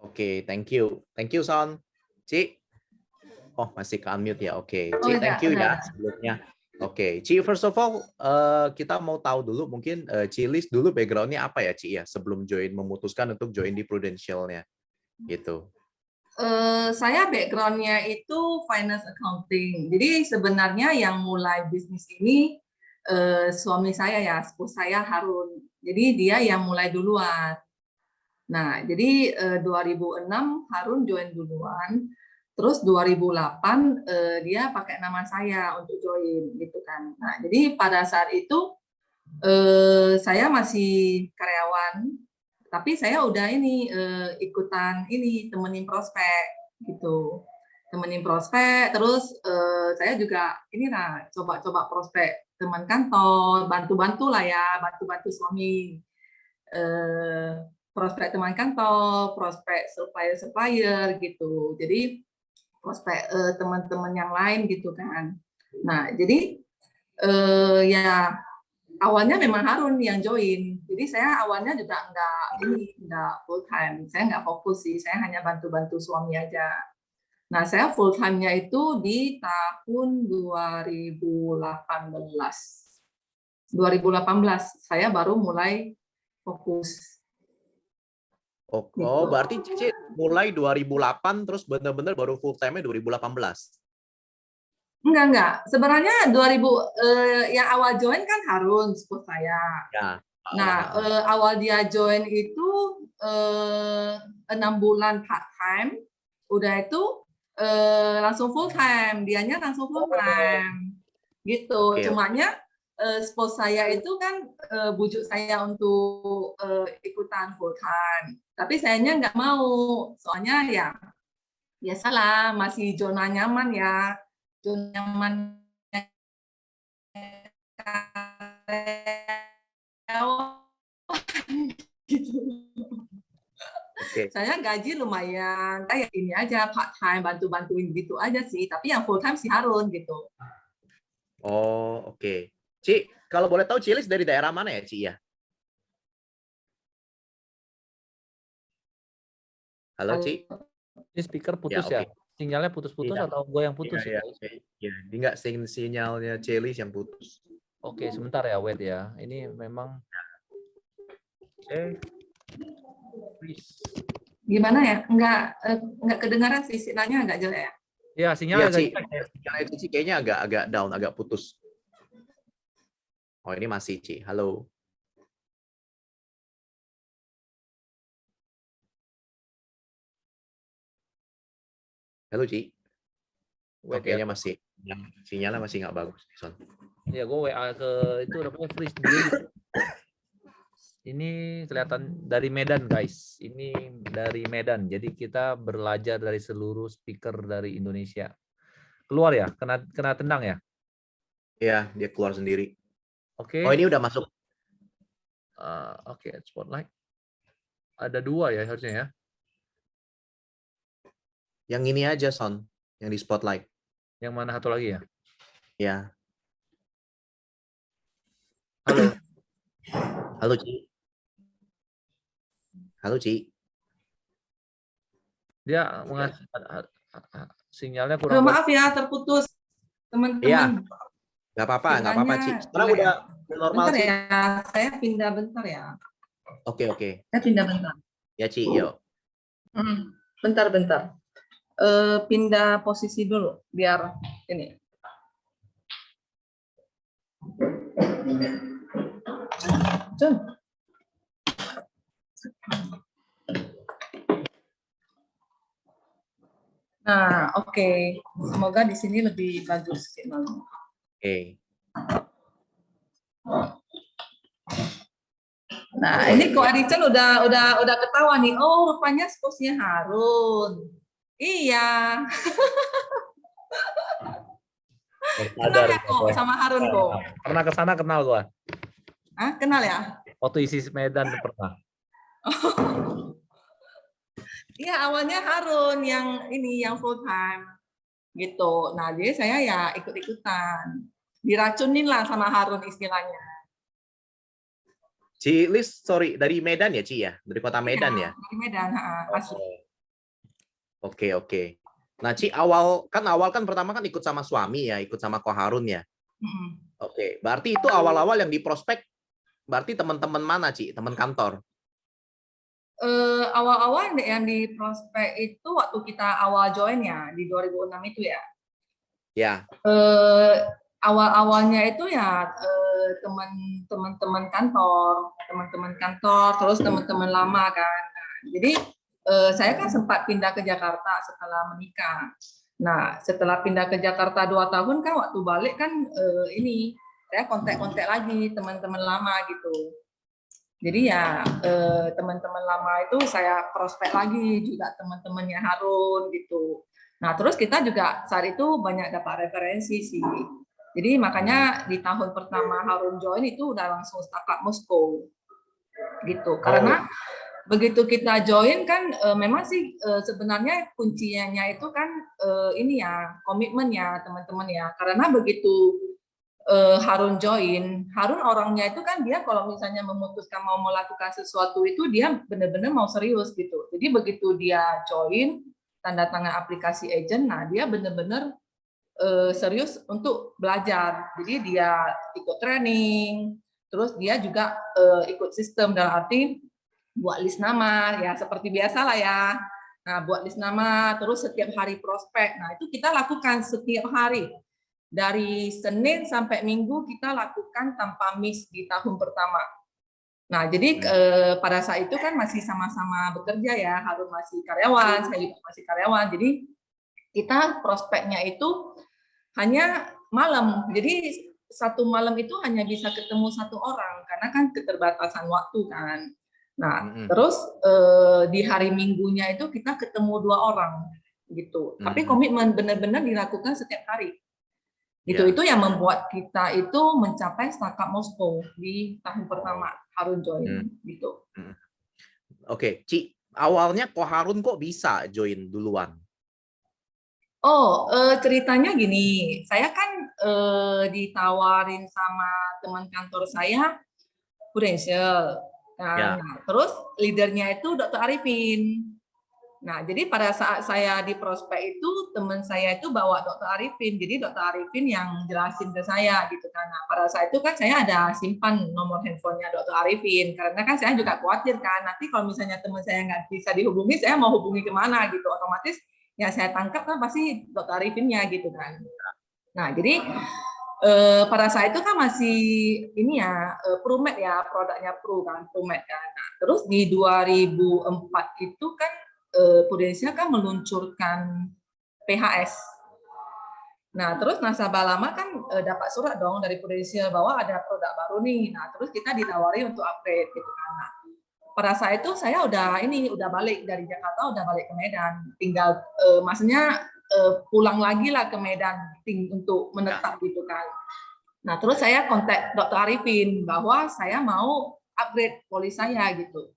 Oke, thank you Son. Ci, oh masih ke unmute ya. Oke, Oh, Ci, thank you udah. ya sebelumnya. Oke, Ci, first of all, kita mau tahu dulu mungkin Ci list dulu background-nya apa ya, Ci ya, sebelum memutuskan untuk join di Prudential-nya, gitu. Saya background-nya itu finance accounting. Jadi sebenarnya yang mulai bisnis ini suami saya ya, sepupu saya Harun. Jadi dia yang mulai duluan. Nah, jadi 2006 Harun join duluan. Terus 2008 dia pakai nama saya untuk join gitu kan. Nah, jadi pada saat itu saya masih karyawan, tapi saya udah ini ikutan ini temenin prospek gitu, temenin prospek. Terus saya juga ini lah coba-coba prospek teman kantor, bantu-bantu lah ya, bantu-bantu suami. Prospek teman kantor, prospek supplier gitu. Jadi prospek teman-teman yang lain gitu kan. Nah, jadi ya awalnya memang Harun yang join. Jadi saya awalnya juga enggak full time. Saya enggak fokus sih. Saya hanya bantu-bantu suami aja. Nah, saya full time-nya itu di tahun 2018. 2018 saya baru mulai fokus. Oh, berarti Cici mulai 2008 terus benar-benar baru full time-nya 2018. Enggak. Sebenarnya 2000 yang awal join kan Harun, sepupu saya. Ya. Nah, awal dia join itu 6 bulan part time, udah itu langsung full time, dianya langsung full time, gitu. Oke. Cumanya sepupu saya itu kan bujuk saya untuk ikutan full time, tapi sayanya nggak mau, soalnya ya biasalah masih zona nyaman ya, zona nyaman gitu. Oke. Saya gaji lumayan, kayak ini aja part time, bantu-bantuin gitu aja sih. Tapi yang full time si Harun gitu. Oh, oke. Ci, kalau boleh tahu Cilis dari daerah mana ya, Ci ya? Halo, Ci. Ini speaker putus ya? Sinyalnya putus-putus atau gue yang putus ya? Iya, enggak sinyalnya Cilis yang putus. Oke, sebentar ya, wait ya. Ini memang Gimana ya? Enggak kedengaran sih, sinyalnya agak jelek ya. Ya, sinyalnya agak jelek ya. Sinyalnya Ci kayaknya agak down, agak putus. Oh, ini masih, Ci. Halo. Halo, Ci. Kayaknya masih sinyalnya masih nggak bagus. Son. Ya, gue WA ke itu namanya freeze dulu. Ini kelihatan dari Medan, guys. Ini dari Medan. Jadi kita belajar dari seluruh speaker dari Indonesia. Keluar ya? Kena tendang ya? Iya, dia keluar sendiri. Oke. Oh, ini udah masuk. Oke, spotlight. Ada 2 ya harusnya ya. Yang ini aja, Son. Yang di spotlight. Yang mana satu lagi ya? Ya. Halo. Halo, Ci. Halo, Ci. Dia mengasih sinyalnya kurang. Maaf ya, terputus. Teman-teman. Iya. Nggak apa-apa, Ci. Sekarang udah normal, bentar Ci. Ya, saya pindah bentar ya. Oke. Saya pindah bentar. Ya, Ci, yuk. Bentar. Pindah posisi dulu biar ini. Nah, oke. Semoga di sini lebih bagus. Oke. Nah, ini Ko Arichan udah ketawa nih. Oh, rupanya sponsnya Harun. Iya. Kenal ya kok sama Harun kok. Pernah ke sana kenal gua. Kenal ya? Waktu isi Medan pernah. Iya, awalnya Harun yang full time gitu. Nah, jadi saya ya ikut-ikutan. Diracunin lah sama Harun istilahnya. Ci Lis, sorry, dari Medan ya, Ci ya? Dari kota Medan ya? Dari Medan, asli. Oke, oke. Nah, Ci, awal kan pertama kan ikut sama suami ya, ikut sama Ko Harun ya. Mm-mm. Oke, berarti itu awal-awal yang di prospek berarti teman-teman mana, Ci? Teman kantor. Awal-awal yang di prospek itu waktu kita awal join ya di 2006 itu ya. Ya. Eh, Awal-awalnya itu ya teman-teman kantor, terus teman-teman lama kan. Nah, jadi saya kan sempat pindah ke Jakarta setelah menikah. Nah, setelah pindah ke Jakarta 2 tahun kan waktu balik kan ini saya kontak-kontak lagi teman-teman lama gitu. Jadi ya teman-teman lama itu saya prospek lagi juga teman-temannya Harun gitu. Nah terus kita juga saat itu banyak dapat referensi sih. Jadi makanya di tahun pertama Harun join itu udah langsung startup Moskow gitu. Karena begitu kita join kan memang sih sebenarnya kuncinya itu kan ini ya komitmen ya teman-teman ya. Karena begitu Harun join, Harun orangnya itu kan dia kalau misalnya memutuskan mau melakukan sesuatu itu dia benar-benar mau serius gitu. Jadi begitu dia join, tanda tangan aplikasi agent, nah dia benar-benar serius untuk belajar. Jadi dia ikut training, terus dia juga ikut sistem dalam arti buat list nama, ya seperti biasa lah ya. Nah, buat list nama, terus setiap hari prospek. Nah, itu kita lakukan setiap hari. Dari Senin sampai Minggu kita lakukan tanpa miss di tahun pertama. Nah, jadi pada saat itu kan masih sama-sama bekerja ya, Harun masih karyawan, saya juga masih karyawan. Jadi kita prospeknya itu hanya malam. Jadi satu malam itu hanya bisa ketemu satu orang karena kan keterbatasan waktu kan. Nah, terus di hari Minggunya itu kita ketemu 2 orang gitu. Tapi komitmen benar-benar dilakukan setiap hari. Itu yang membuat kita itu mencapai startup Moskow di tahun pertama Harun join gitu. Oke, Ci, awalnya Ko Harun kok bisa join duluan? Ceritanya gini, saya kan ditawarin sama teman kantor saya Prudential. Nah, terus leadernya itu Dr. Arifin. Nah, jadi pada saat saya di prospek itu, teman saya itu bawa Dr. Arifin. Jadi Dr. Arifin yang jelasin ke saya gitu kan. Nah, pada saat itu kan saya ada simpan nomor handphonenya Dr. Arifin. Karena kan saya juga khawatir kan, nanti kalau misalnya teman saya nggak bisa dihubungi, saya mau hubungi kemana gitu. Otomatis ya saya tangkap kan pasti Dr. Arifinnya gitu kan. Nah, jadi pada saat itu kan masih ini ya ProMed ya, produknya ProMed kan. Nah, terus di 2004 itu kan Prudential kan meluncurkan PHS. Nah, terus nasabah lama kan dapat surat dong dari Prudential bahwa ada produk baru nih. Nah, terus kita ditawari untuk upgrade gitu kan. Nah, pada saat itu saya udah balik dari Jakarta, udah balik ke Medan. Tinggal maksudnya pulang lagi lah ke Medan untuk menetap gitu kan. Nah, terus saya kontak Dr. Arifin bahwa saya mau upgrade polis saya gitu.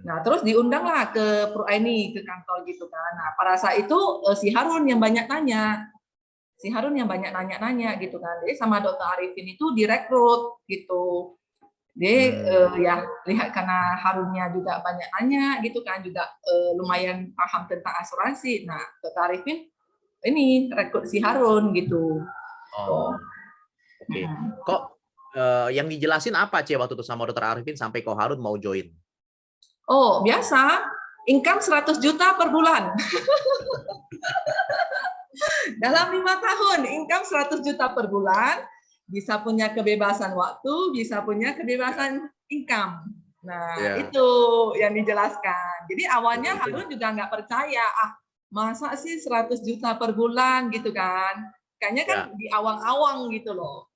Nah, terus diundanglah ke ke kantor gitu kan. Nah, pada saat itu si Harun yang banyak nanya. Gitu kan. Jadi sama Dr. Arifin itu direkrut gitu. Dia ya lihat karena Harunnya juga banyak nanya gitu kan, juga lumayan paham tentang asuransi. Nah, Dr. Arifin ini rekrut si Harun gitu. Oke. Kok yang dijelasin apa Cie waktu itu sama Dr. Arifin sampai Ko Harun mau join? Biasa, income 100 juta per bulan. Dalam 5 tahun, income 100 juta per bulan, bisa punya kebebasan waktu, bisa punya kebebasan income. Nah, itu yang dijelaskan. Jadi awalnya Harun juga nggak percaya, masa sih 100 juta per bulan gitu kan. Kayaknya kan di awang-awang gitu loh.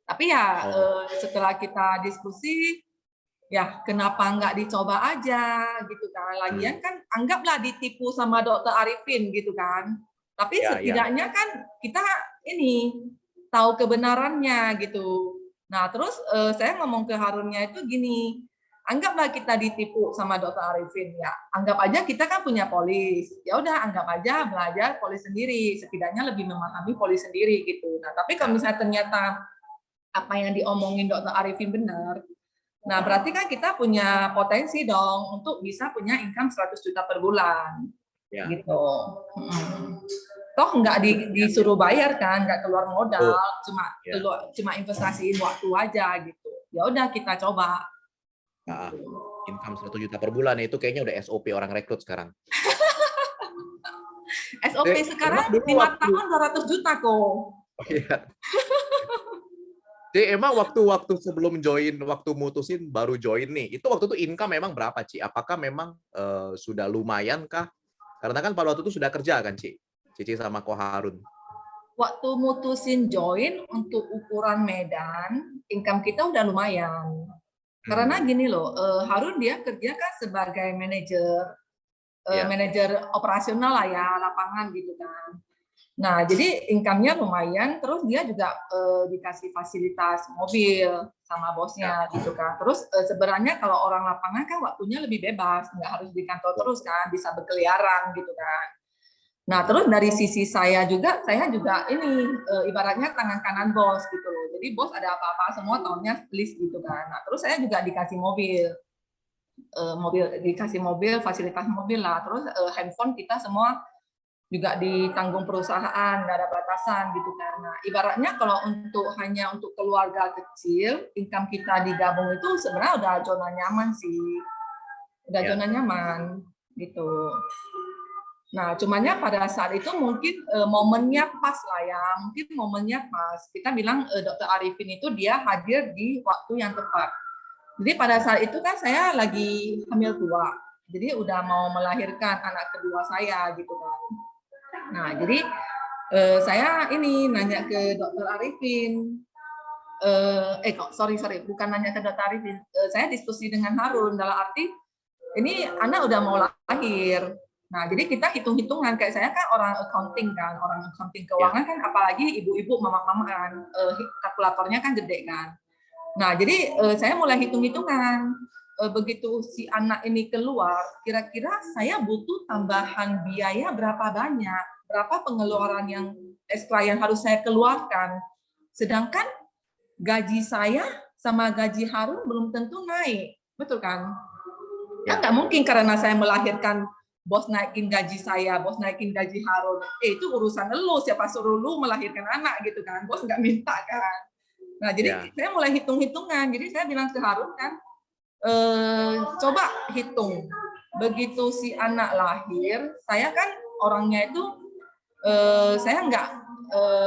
Tapi ya setelah kita diskusi, ya kenapa nggak dicoba aja gitu kan. Lagian kan anggaplah ditipu sama Dr. Arifin gitu kan. Tapi setidaknya kan kita ini tahu kebenarannya gitu. Nah, terus saya ngomong ke Harunnya itu gini, anggaplah kita ditipu sama Dr. Arifin ya. Anggap aja kita kan punya polis. Ya udah anggap aja belajar polis sendiri, setidaknya lebih memahami polis sendiri gitu. Nah, tapi kalau misalnya ternyata apa yang diomongin Dr. Arifin benar, nah berarti kan kita punya potensi dong untuk bisa punya income 100 juta per bulan. Ya. gitu. Toh nggak disuruh bayar kan, nggak keluar modal, cuma investasiin waktu aja gitu. Ya udah kita coba. Income 1 juta per bulan itu kayaknya udah SOP orang rekrut sekarang. SOP sekarang 5 tahun 200 juta kok. Oh, iya. Jadi emang waktu sebelum join, waktu mutusin baru join nih, itu waktu itu income memang berapa, Ci? Apakah memang sudah lumayan kah? Karena kan pada waktu itu sudah kerja kan, Cici sama Ko Harun. Waktu mutusin join untuk ukuran Medan, income kita udah lumayan. Karena gini loh, Harun dia kerja kan sebagai manajer operasional lah ya, lapangan gitu kan. Nah, jadi income-nya lumayan, terus dia juga dikasih fasilitas mobil sama bosnya gitu kan. Terus sebenarnya kalau orang lapangan kan waktunya lebih bebas, nggak harus di kantor terus kan, bisa berkeliaran gitu kan. Nah, terus dari sisi saya juga ini ibaratnya tangan kanan bos gitu loh. Jadi bos ada apa-apa semua tahunnya list gitu kan. Nah, terus saya juga dikasih dikasih mobil, fasilitas mobil lah. Terus handphone kita semua juga ditanggung perusahaan, nggak ada batasan gitu kan. Nah, ibaratnya kalau hanya untuk keluarga kecil, income kita digabung itu sebenarnya udah zona nyaman sih, zona nyaman gitu. Nah, cumannya pada saat itu mungkin momennya pas lah ya, mungkin momennya pas. Kita bilang Dr. Arifin itu dia hadir di waktu yang tepat. Jadi pada saat itu kan saya lagi hamil tua, jadi udah mau melahirkan anak kedua saya gitu kan. Nah, jadi saya ini nanya ke Dr. Arifin, sorry, bukan nanya ke Dr. Arifin, saya diskusi dengan Harun dalam arti ini anak udah mau lahir. Nah, jadi kita hitung-hitungan, kayak saya kan orang accounting keuangan kan, apalagi ibu-ibu, mama-mama kan, kalkulatornya kan gede kan. Nah, jadi saya mulai hitung-hitungan. Begitu si anak ini keluar, kira-kira saya butuh tambahan biaya berapa banyak, berapa pengeluaran yang ekstra yang harus saya keluarkan. Sedangkan gaji saya sama gaji Harun belum tentu naik, betul kan? Kan nggak mungkin karena saya melahirkan bos naikin gaji saya, bos naikin gaji Harun. Itu urusan lu, siapa suruh lu melahirkan anak gitu kan? Bos nggak minta kan? Nah, jadi saya mulai hitung-hitungan. Jadi saya bilang ke Harun kan, coba hitung. Begitu si anak lahir, saya kan orangnya itu, saya nggak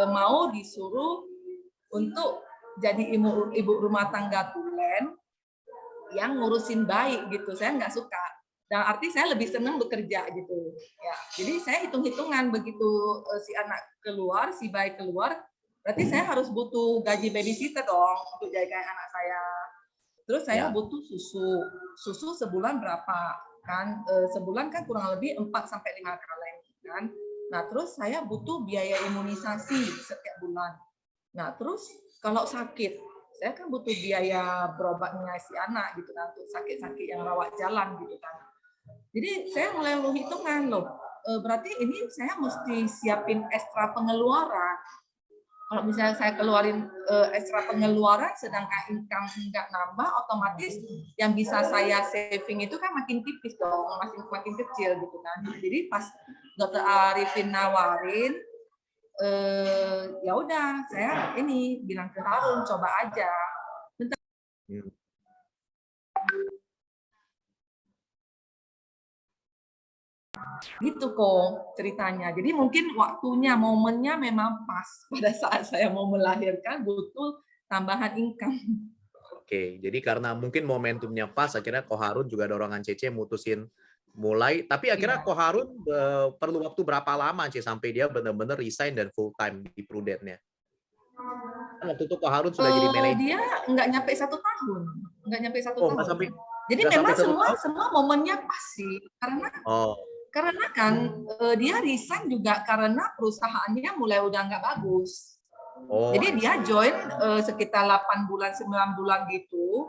mau disuruh untuk jadi ibu rumah tangga tulen yang ngurusin bayi gitu. Saya nggak suka. Dan arti saya lebih senang bekerja gitu. Ya, jadi saya hitung-hitungan begitu si anak keluar, si bayi keluar, berarti saya harus butuh gaji babysitter dong untuk jaga anak saya. Terus saya butuh susu sebulan berapa kan? Sebulan kan kurang lebih 4 sampai 5 kali kan. Nah, terus saya butuh biaya imunisasi setiap bulan. Nah, terus kalau sakit, saya kan butuh biaya berobatnya si anak gitu kan, untuk sakit-sakit yang rawat jalan gitu kan. Jadi saya mulai hitungan loh. Berarti ini saya mesti siapin ekstra pengeluaran. Kalau misalnya saya keluarin ekstra pengeluaran, sedangkan income nggak nambah, otomatis yang bisa saya saving itu kan makin tipis dong, makin kecil gitu kan. Jadi pas Dr. Arifin nawarin, ya udah saya ini bilang ke Harun, coba aja. Bentar. Gitu kok ceritanya. Jadi mungkin waktunya, momennya memang pas pada saat saya mau melahirkan, butuh tambahan income. Oke, jadi karena mungkin momentumnya pas, akhirnya Ko Harun juga dorongan Cece mutusin mulai. Tapi akhirnya Ko Harun perlu waktu berapa lama Cece sampai dia benar-benar resign dan full time di Prudent-nya? Waktu itu Ko Harun sudah jadi manajer. Dia nggak nyampe 1 tahun, nggak nyampe 1 tahun. Sampai, jadi memang semua momennya pas sih, karena kan dia resign juga karena perusahaannya mulai udah nggak bagus. Jadi dia join sekitar 8 bulan, 9 bulan gitu.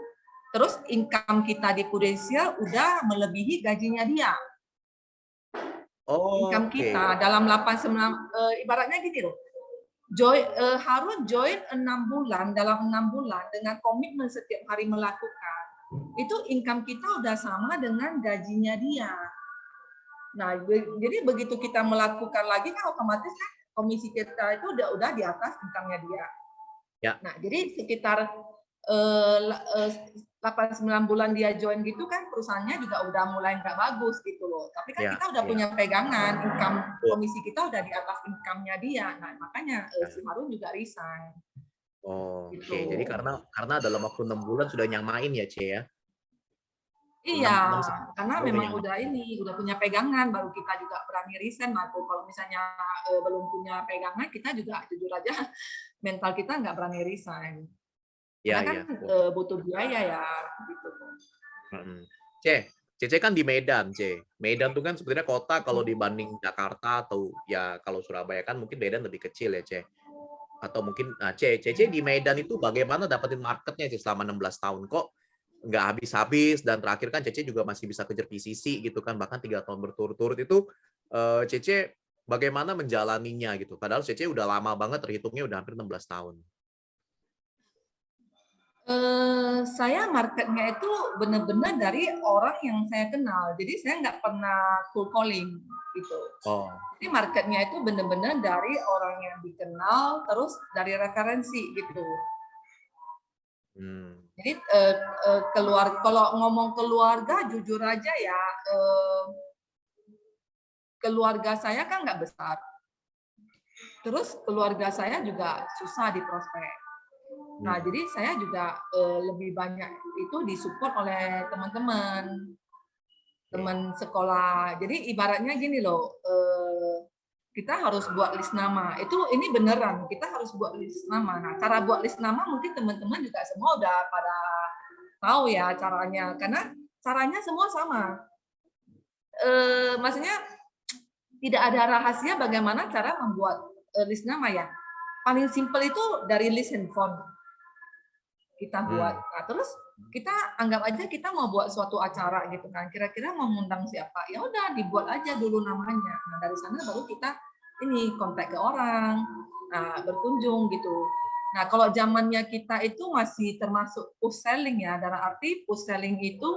Terus income kita di Prudential udah melebihi gajinya dia. Income kita dalam 8-9, ibaratnya gitu loh. Harun join 6 bulan, dalam 6 bulan dengan komitmen setiap hari melakukan. Itu income kita udah sama dengan gajinya dia. Nah, jadi begitu kita melakukan lagi kan otomatis kan komisi kita itu udah di atas income-nya dia. Ya. Nah, jadi sekitar 8-9 bulan dia join gitu kan perusahaannya juga udah mulai nggak bagus gitu loh. Tapi kan Ya, kita udah ya. punya pegangan, income Betul. komisi kita udah di atas income-nya dia. Nah, makanya si Harun juga resign. Oke, Gitu. jadi karena dalam waktu 6 bulan sudah nyamain ya, Ce ya? Iya, 6 karena udah memang nyamain. udah punya pegangan, baru kita juga berani resign. Kalau misalnya belum punya pegangan, kita juga jujur aja mental kita nggak berani resign. Ya, Karena kan ya. butuh biaya ya, gitu. Cece kan di Medan, Ce. Medan tuh kan sebenarnya kota kalau dibanding Jakarta atau ya kalau Surabaya kan mungkin Medan lebih kecil ya, Ce. Atau mungkin Cece di Medan itu bagaimana dapetin marketnya, Ce, selama 16 tahun kok nggak habis-habis, dan terakhir kan Cece juga masih bisa kejar PCC gitu kan, bahkan 3 tahun berturut-turut itu Cece bagaimana menjalaninya gitu. Padahal Cece udah lama banget, terhitungnya udah hampir 16 tahun. Saya marketnya itu benar-benar dari orang yang saya kenal. Jadi saya nggak pernah cold calling gitu. Oh. Jadi marketnya itu benar-benar dari orang yang dikenal, terus dari referensi gitu. Jadi kalau ngomong keluarga, jujur aja ya, keluarga saya kan nggak besar. Terus keluarga saya juga susah di prospek. Nah, jadi saya juga lebih banyak itu disupport oleh teman-teman, teman sekolah. Jadi ibaratnya gini loh, kita harus buat list nama. Ini beneran, kita harus buat list nama. Nah, cara buat list nama mungkin teman-teman juga semua udah pada tahu ya caranya, karena caranya semua sama. Maksudnya tidak ada rahasia bagaimana cara membuat list nama ya. Paling simpel itu dari list handphone kita buat. Nah, terus kita anggap aja kita mau buat suatu acara gitu kan. Kira-kira mau mengundang siapa? Ya udah dibuat aja dulu namanya. Nah, dari sana baru kita kontak ke orang. Nah, berkunjung gitu. Nah, kalau zamannya kita itu masih termasuk push selling ya. Dalam arti push selling itu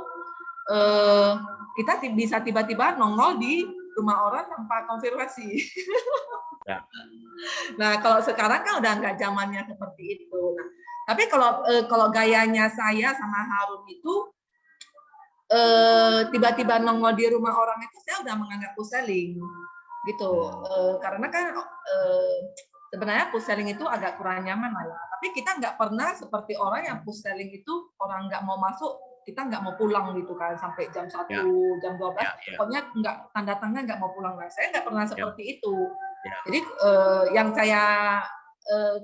kita bisa tiba-tiba nongol di rumah orang tanpa konfirmasi. Ya. Nah, kalau sekarang kan udah nggak zamannya seperti itu. Nah, tapi kalau gayanya saya sama Harun itu tiba-tiba nongol di rumah orang itu saya udah menganggap push selling gitu. Karena kan sebenarnya push selling itu agak kurang nyaman lah ya. Tapi kita nggak pernah seperti orang yang push selling itu orang nggak mau masuk, kita nggak mau pulang gitu kan sampai jam 1, jam 12. Pokoknya nggak tanda tangan nggak mau pulang lah. Saya nggak pernah seperti itu. Jadi yang saya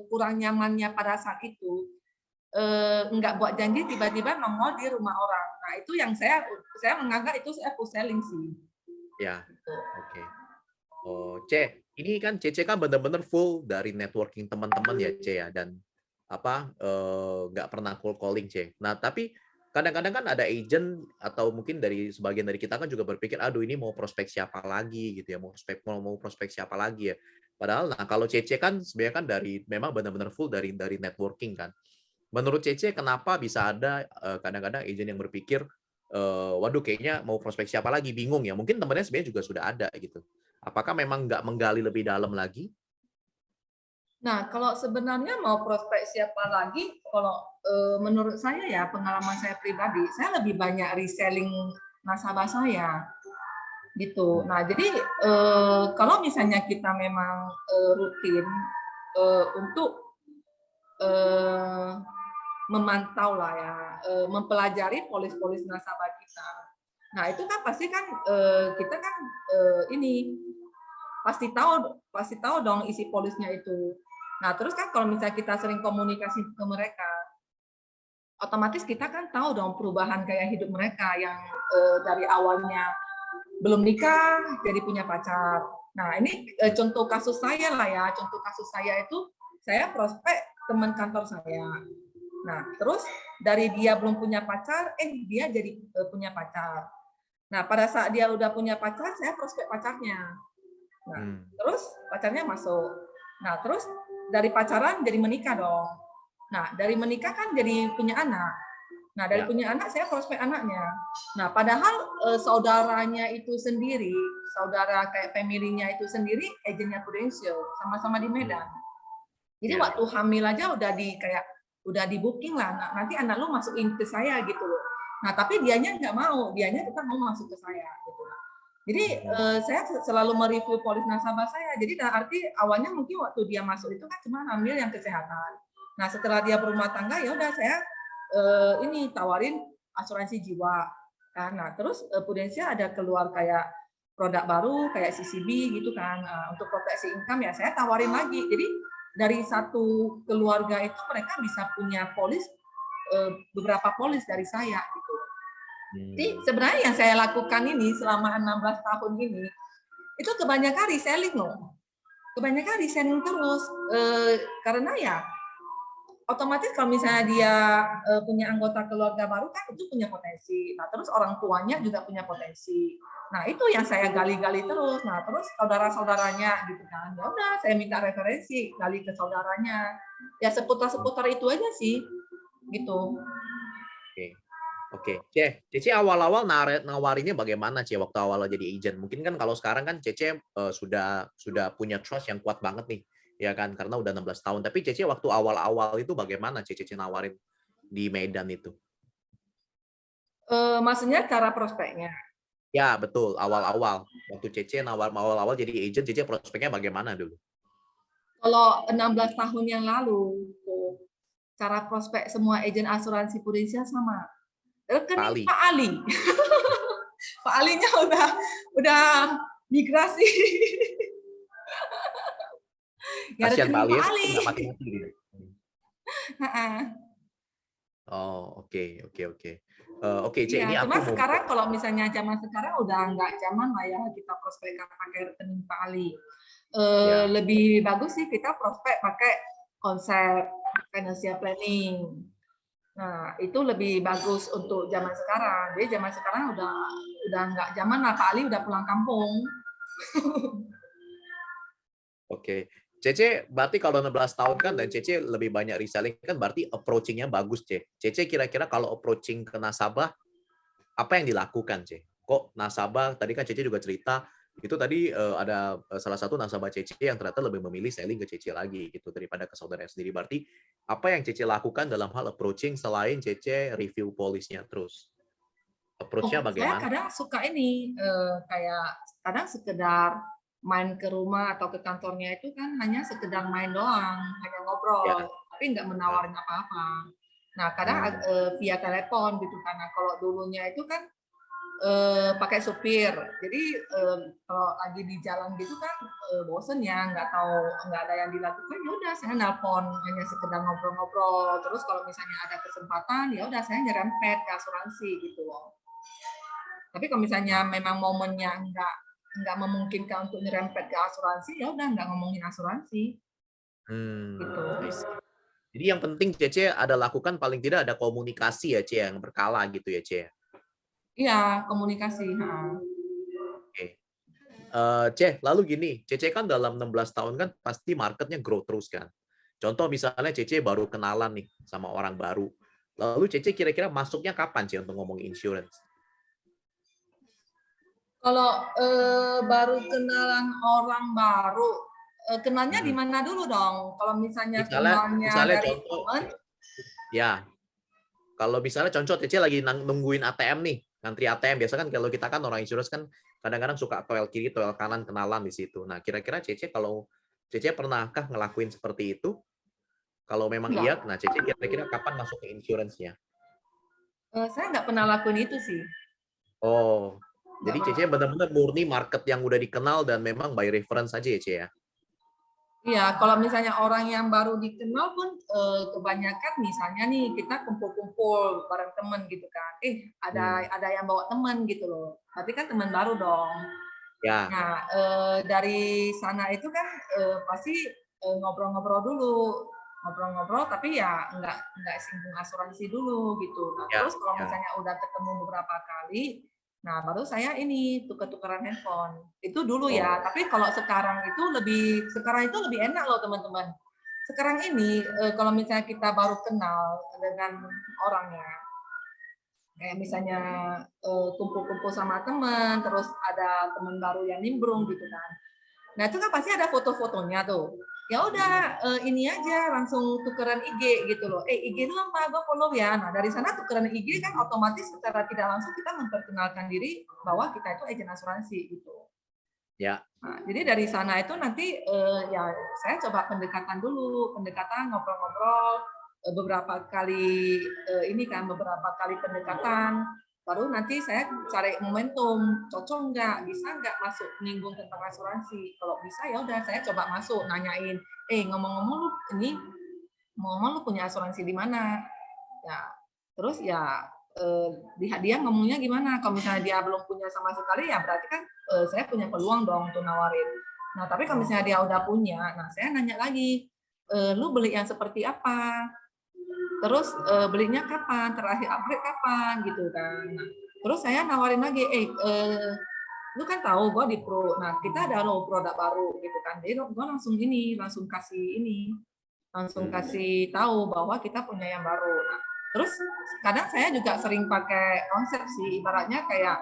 kurang nyamannya pada saat itu nggak buat janji tiba-tiba nongol di rumah orang. Nah, itu yang saya menganggap itu saya push selling sih. Ya, oke. Oh, Ce, ini kan Cece kan benar-benar full dari networking teman-teman ya, Ce ya, dan nggak pernah cold calling, Ce. Nah, tapi kadang-kadang kan ada agent atau mungkin dari sebagian dari kita kan juga berpikir, aduh ini mau prospek siapa lagi gitu ya, mau prospek siapa lagi ya. Padahal, nah kalau Cece kan sebenarnya kan memang benar-benar full dari networking kan. Menurut Cece, kenapa bisa ada kadang-kadang agent yang berpikir, waduh kayaknya mau prospek siapa lagi, bingung ya. Mungkin temannya sebenarnya juga sudah ada gitu. Apakah memang nggak menggali lebih dalam lagi? Nah, kalau sebenarnya mau prospek siapa lagi, kalau menurut saya ya, pengalaman saya pribadi, saya lebih banyak reselling nasabah saya. Gitu. Nah, jadi kalau misalnya kita memang rutin untuk memantau lah ya, mempelajari polis-polis nasabah kita. Nah, itu kan pasti kan kita kan pasti tahu dong isi polisnya itu. Nah, terus kan kalau misalnya kita sering komunikasi ke mereka, otomatis kita kan tahu dong perubahan gaya hidup mereka yang dari awalnya belum nikah jadi punya pacar. Nah, ini contoh kasus saya lah ya. Contoh kasus saya itu saya prospek teman kantor saya. Nah, terus dari dia belum punya pacar, dia jadi punya pacar. Nah, pada saat dia udah punya pacar, saya prospek pacarnya. Nah, terus pacarnya masuk. Nah, terus dari pacaran jadi menikah dong. Nah, dari menikah kan jadi punya anak. Nah, dari Ya. punya anak, saya prospek anaknya. Nah, padahal saudaranya itu sendiri, saudara kayak family-nya itu sendiri, agennya Prudential, sama-sama di Medan. Jadi Ya. waktu hamil aja udah di booking lah, nah, nanti anak lu masukin ke saya gitu loh. Nah, tapi dianya nggak mau, dianya tetap mau masuk ke saya gitu. Jadi saya selalu mereview polis nasabah saya. Jadi dalam arti awalnya mungkin waktu dia masuk itu kan cuma hamil yang kesehatan. Nah, setelah dia berumah tangga, ya udah saya ini tawarin asuransi jiwa. Nah, terus Prudential ada keluar kayak produk baru kayak CCB gitu kan, untuk proteksi income ya saya tawarin lagi. Jadi dari satu keluarga itu mereka bisa punya polis, beberapa polis dari saya gitu. Jadi sebenarnya yang saya lakukan ini selama 16 tahun ini itu kebanyakan reselling loh. Kebanyakan reselling terus, karena ya otomatis kalau misalnya dia punya anggota keluarga baru kan itu punya potensi. Nah, terus orang tuanya juga punya potensi. Nah, itu yang saya gali-gali terus. Nah, terus saudara-saudaranya gitu kan. Ya udah, saya minta referensi, gali ke saudaranya. Ya seputar-seputar itu aja sih. Gitu. Oke. Cece awal-awal nawarinnya bagaimana, Cece, waktu awal jadi agent? Mungkin kan kalau sekarang kan Cece sudah punya trust yang kuat banget nih, ya kan? Karena udah 16 tahun. Tapi Cece waktu awal-awal itu bagaimana Cece nawarin di Medan itu? Maksudnya cara prospeknya? Ya, betul. Awal-awal. Waktu Cece awal-awal jadi agent, Cece prospeknya bagaimana dulu? Kalau 16 tahun yang lalu, cara prospek semua agen asuransi Prudential sama. Rekening Pak Ali. Pak Alinya udah migrasi. Ya Kasihan Pak rekening Ali, Pak Ali. nggak mati-mati gitu. Oh, oke. Oke, Cek, ini Iya, aku cuma mau sekarang kalau misalnya zaman sekarang udah nggak zaman lah ya kita prospek pakai rekening Pak Ali. Ya. Lebih bagus sih kita prospek pakai konsep financial planning. Nah, itu lebih bagus untuk zaman sekarang. Jadi zaman sekarang udah nggak zaman lah, Pak Ali udah pulang kampung. Oke. Cece, berarti kalau 16 tahun kan dan Cece lebih banyak reselling kan berarti approaching-nya bagus, Ce. Cece kira-kira kalau approaching ke nasabah, apa yang dilakukan, Ce? Kok nasabah, tadi kan Cece juga cerita, itu tadi ada salah satu nasabah Cece yang ternyata lebih memilih selling ke Cece lagi gitu daripada ke saudara sendiri. Berarti apa yang Cece lakukan dalam hal approaching selain Cece review polisnya terus? Approach-nya Saya bagaimana? kadang suka ini kayak kadang sekedar main ke rumah atau ke kantornya itu kan hanya sekedar main doang, hanya ngobrol, Ya. tapi nggak menawarin apa-apa. Nah, kadang via telepon gitu karena kalau dulunya itu kan pakai supir. Jadi kalau lagi di jalan gitu kan bosen ya, nggak ada yang dilakukan, ya udah saya nelpon hanya sekedar ngobrol-ngobrol. Terus kalau misalnya ada kesempatan, ya udah saya nyerempet ke asuransi gitu loh. Tapi kalau misalnya memang momennya nggak memungkinkan untuk nyerempet ke asuransi, ya udah nggak ngomongin asuransi. Gitu. Jadi yang penting Cece ada lakukan paling tidak ada komunikasi ya, Ce, yang berkala gitu ya, Ce. Iya, komunikasi. Oke. Ce, lalu gini, Cece kan dalam 16 tahun kan pasti marketnya grow terus kan. Contoh misalnya Cece baru kenalan nih sama orang baru. Lalu Cece kira-kira masuknya kapan, Ce, untuk ngomong insurance? Kalau baru kenalan orang baru, kenalnya di mana dulu dong? Kalau misalnya kenalnya misalnya dari contoh, teman, ya, kalau misalnya contoh Cece lagi nungguin ATM nih, ngantri ATM, biasa kan kalau kita kan orang insurance kan kadang-kadang suka toel kiri, toel kanan, kenalan di situ. Nah, kira-kira Cece kalau Cece pernahkah ngelakuin seperti itu? Kalau memang iya, enggak. nah Cece kira-kira kapan masuk ke insurance-nya? Saya nggak pernah lakuin itu sih. Oh, jadi Nggak Cece pernah. benar-benar murni market yang udah dikenal dan memang by reference aja ya, Ce ya? Iya, kalau misalnya orang yang baru dikenal pun kebanyakan misalnya nih kita kumpul-kumpul bareng temen gitu kan. Ada yang bawa temen gitu loh. Berarti kan teman baru dong. Ya. Nah, dari sana itu kan pasti ngobrol-ngobrol dulu. Ngobrol-ngobrol tapi ya nggak singgung asuransi dulu gitu. Nah, terus kalau misalnya udah ketemu beberapa kali, nah baru saya ini tuker-tukeran handphone. Itu dulu ya. Tapi kalau sekarang itu lebih enak loh teman-teman. Sekarang ini kalau misalnya kita baru kenal dengan orangnya, Kayak misalnya kumpul-kumpul sama teman, terus ada teman baru yang nimbrung gitu kan. Nah itu kan pasti ada foto-fotonya tuh. Ya udah ini aja langsung tukeran IG gitu loh. IG lu apa? Gue follow ya. Nah dari sana tukeran IG kan otomatis secara tidak langsung kita memperkenalkan diri bahwa kita itu agen asuransi gitu. Ya. Nah, jadi dari sana itu nanti ya saya coba pendekatan dulu, pendekatan ngobrol-ngobrol beberapa kali beberapa kali pendekatan, baru nanti saya cari momentum, cocok nggak, bisa nggak masuk menyinggung tentang asuransi. Kalau bisa ya udah saya coba masuk, nanyain, ngomong-ngomong lu punya asuransi di mana? Ya, terus ya dia ngomongnya gimana? Kalau misalnya dia belum punya sama sekali, ya berarti kan saya punya peluang dong untuk nawarin. Nah, tapi kalau misalnya dia udah punya, nah saya nanya lagi, lu beli yang seperti apa? Terus belinya kapan? Terakhir upgrade kapan? Gitu kan. Nah, terus saya nawarin lagi, lu kan tahu gue di Pro. Nah, kita ada loh produk baru gitu kan. Jadi gue langsung kasih tahu bahwa kita punya yang baru. Nah, terus kadang saya juga sering pakai konsep sih, ibaratnya kayak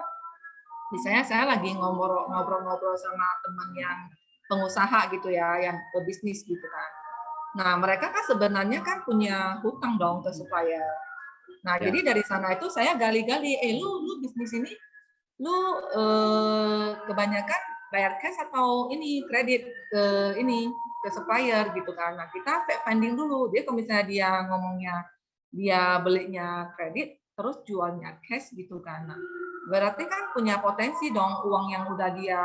misalnya saya lagi ngobrol-ngobrol sama teman yang pengusaha gitu ya, yang pebisnis gitu kan. Nah, mereka kan sebenarnya kan punya hutang dong ke supplier. Nah, jadi dari sana itu saya gali-gali, lu bisnis ini, lu kebanyakan bayar cash atau ini kredit ke supplier gitu kan. Nah, kita fact finding dulu. Dia kalau misalnya dia ngomongnya dia belinya kredit terus jualnya cash gitu kan. Nah, berarti kan punya potensi dong uang yang udah dia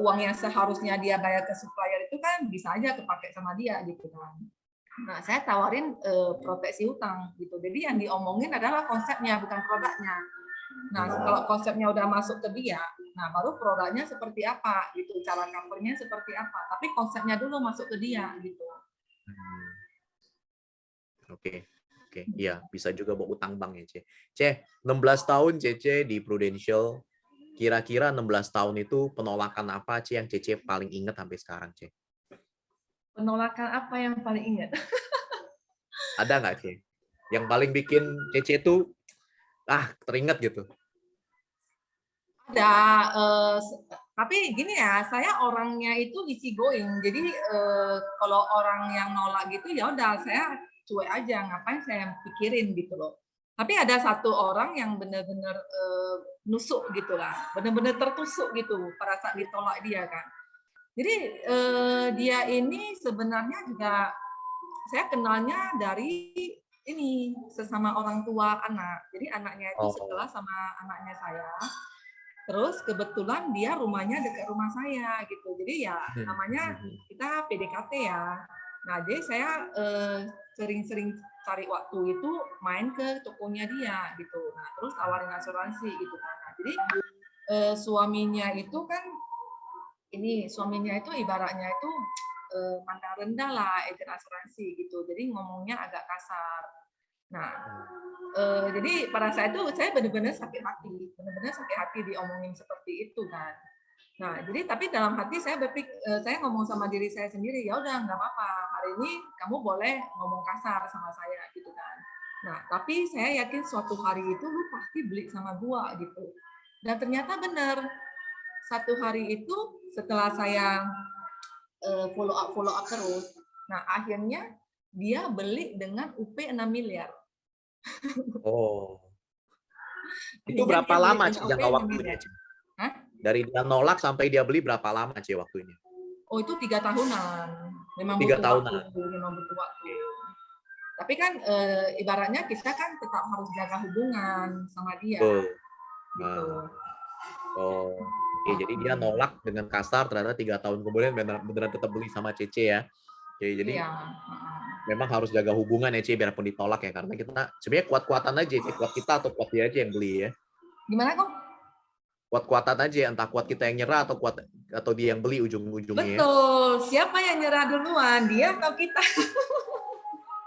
uang yang seharusnya dia bayar ke supplier itu kan bisa aja kepake sama dia gitu kan. Nah, saya tawarin proteksi hutang gitu. Jadi yang diomongin adalah konsepnya bukan produknya. Nah, kalau konsepnya udah masuk ke dia, nah baru produknya seperti apa gitu, cara covernya seperti apa. Tapi konsepnya dulu masuk ke dia gitu. Oke. Iya, bisa juga bawa utang bank ya, Ce. 16 tahun Cece di Prudential. Kira-kira 16 tahun itu penolakan apa, Ce, yang Cece paling ingat sampai sekarang, Ce? Penolakan apa yang paling ingat? Ada nggak, Ce? Yang paling bikin Cece itu teringat gitu. Ada, tapi gini ya, saya orangnya itu easy going. Jadi kalau orang yang nolak gitu ya udah saya cuek aja, ngapain saya pikirin gitu loh. Tapi ada satu orang yang benar-benar nusuk gitulah, benar-benar tertusuk gitu pada saat ditolak dia kan. Jadi dia ini sebenarnya juga saya kenalnya dari ini sesama orang tua anak. Jadi anaknya itu sekelas sama anaknya saya. Terus kebetulan dia rumahnya dekat rumah saya gitu. Jadi ya namanya kita PDKT ya. Nah, jadi saya sering-sering cari waktu itu main ke tokonya dia gitu. Nah, terus tawarin asuransi gitu kan. Nah, jadi suaminya itu ibaratnya itu mandang rendah lah agen asuransi gitu. Jadi ngomongnya agak kasar. Nah, jadi pada saat itu saya benar-benar sakit hati diomongin seperti itu kan. Nah, jadi tapi dalam hati saya saya ngomong sama diri saya sendiri, ya udah nggak apa-apa, hari ini kamu boleh ngomong kasar sama saya gitu kan. Nah, tapi saya yakin suatu hari itu lu pasti beli sama gua gitu. Dan ternyata benar. Satu hari itu setelah saya follow up terus, nah akhirnya dia beli dengan UP 6 miliar. Oh. Itu berapa lama jangka waktunya, Ce? Dari dia nolak sampai dia beli berapa lama, Ce, waktunya? Oh, itu 3 tahunan. Memang 3 butuh tahunan. waktu. Tapi kan ibaratnya kita kan tetap harus jaga hubungan sama dia. Gitu. Oke, jadi dia nolak dengan kasar, ternyata 3 tahun kemudian beneran tetap beli sama Cece ya. Oke, jadi memang harus jaga hubungan ya, Ce, biarpun ditolak ya, karena kita sebenarnya kuat-kuatan aja, kuat kita atau kuat dia aja yang beli ya. Gimana kok? Kuat-kuatan aja, entah kuat kita yang nyerah atau dia yang beli ujung-ujungnya. Betul. Siapa yang nyerah duluan, dia atau kita?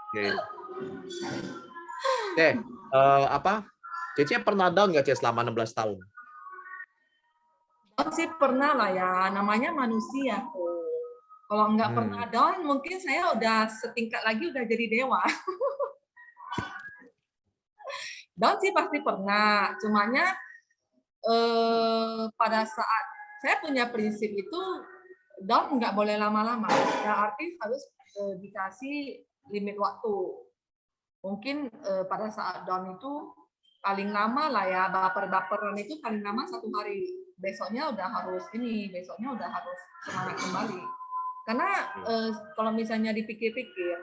Oke. Cece pernah down nggak, Ce, selama 16 tahun? Down sih pernah lah ya, namanya manusia. Kalau nggak pernah down, mungkin saya udah setingkat lagi udah jadi dewa. Down sih pasti pernah, cumanya pada saat saya punya prinsip itu down nggak boleh lama-lama, ya arti harus dikasih limit waktu. Mungkin pada saat down itu paling lama lah ya, baper-baperan itu paling lama 1 hari. Besoknya udah harus besoknya udah harus semangat kembali. Karena kalau misalnya dipikir-pikir,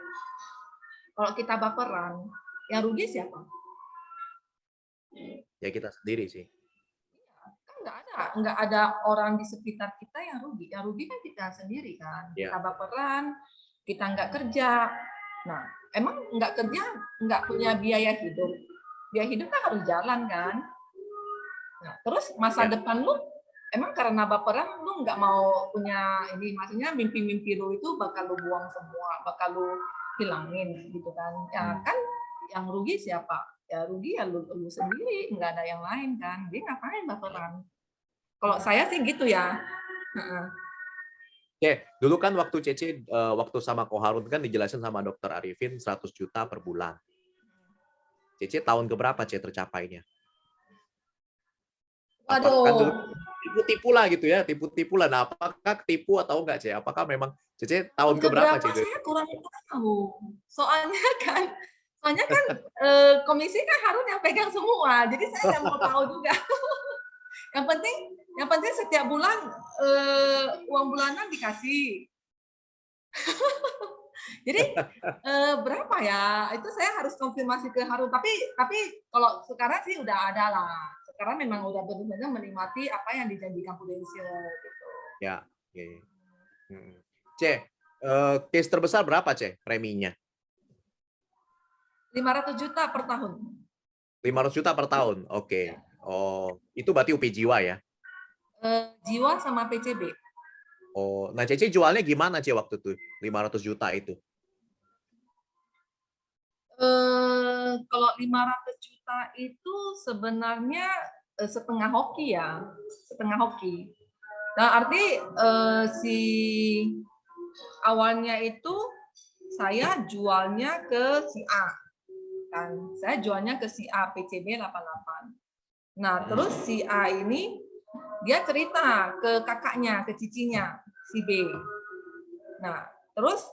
kalau kita baperan, yang rugi siapa? Ya kita sendiri sih. Kan nggak ada orang di sekitar kita yang rugi. Yang rugi kan kita sendiri kan. Ya. Kita baperan, kita nggak kerja. Nah, emang nggak kerja, nggak punya biaya hidup. Biaya hidup kan harus jalan kan. Nah, terus masa depan lu, emang karena baperan lu nggak mau punya maksudnya mimpi-mimpi lu itu bakal lu buang semua, bakal lu hilangin gitu kan. Ya kan yang rugi siapa? Ya rugi ya lu sendiri, nggak ada yang lain kan. Dia ngapain baperan? Kalau saya sih gitu ya. Oke, dulu kan waktu Cece waktu sama Ko Harun kan dijelasin sama Dokter Arifin 100 juta per bulan. Cece tahun keberapa tercapainya? Aduh. Kan dulu tipu-tipu lah gitu ya, tipu-tipu lah. Nah, apakah tipu atau enggak, Ce? Apakah memang Cece tahun keberapa, Ce? Saya kurang tahu. Soalnya kan komisi kan Harun yang pegang semua. Jadi saya nggak mau tahu juga. Yang penting setiap bulan uang bulanan dikasih. Jadi berapa ya? Itu saya harus konfirmasi ke Harun. Tapi kalau sekarang sih udah ada lah. Sekarang memang udah benar-benar menikmati apa yang dijanjikan Prudential gitu. Ya. Ce, case terbesar berapa, Ce, preminya? 500 juta per tahun. 500 juta per tahun. Oke. Ya. Oh, itu berarti UP Jiwa ya? Jiwa sama PCB. Oh, nah Cece jualnya gimana, Ce, waktu itu? 500 juta itu. Kalau 500 juta itu sebenarnya setengah hoki ya, setengah hoki. Nah, arti awalnya itu saya jualnya ke si A, kan? Saya jualnya ke si A PCB 88. Nah, terus si A ini dia cerita ke kakaknya, ke cicinya, si B. Nah, terus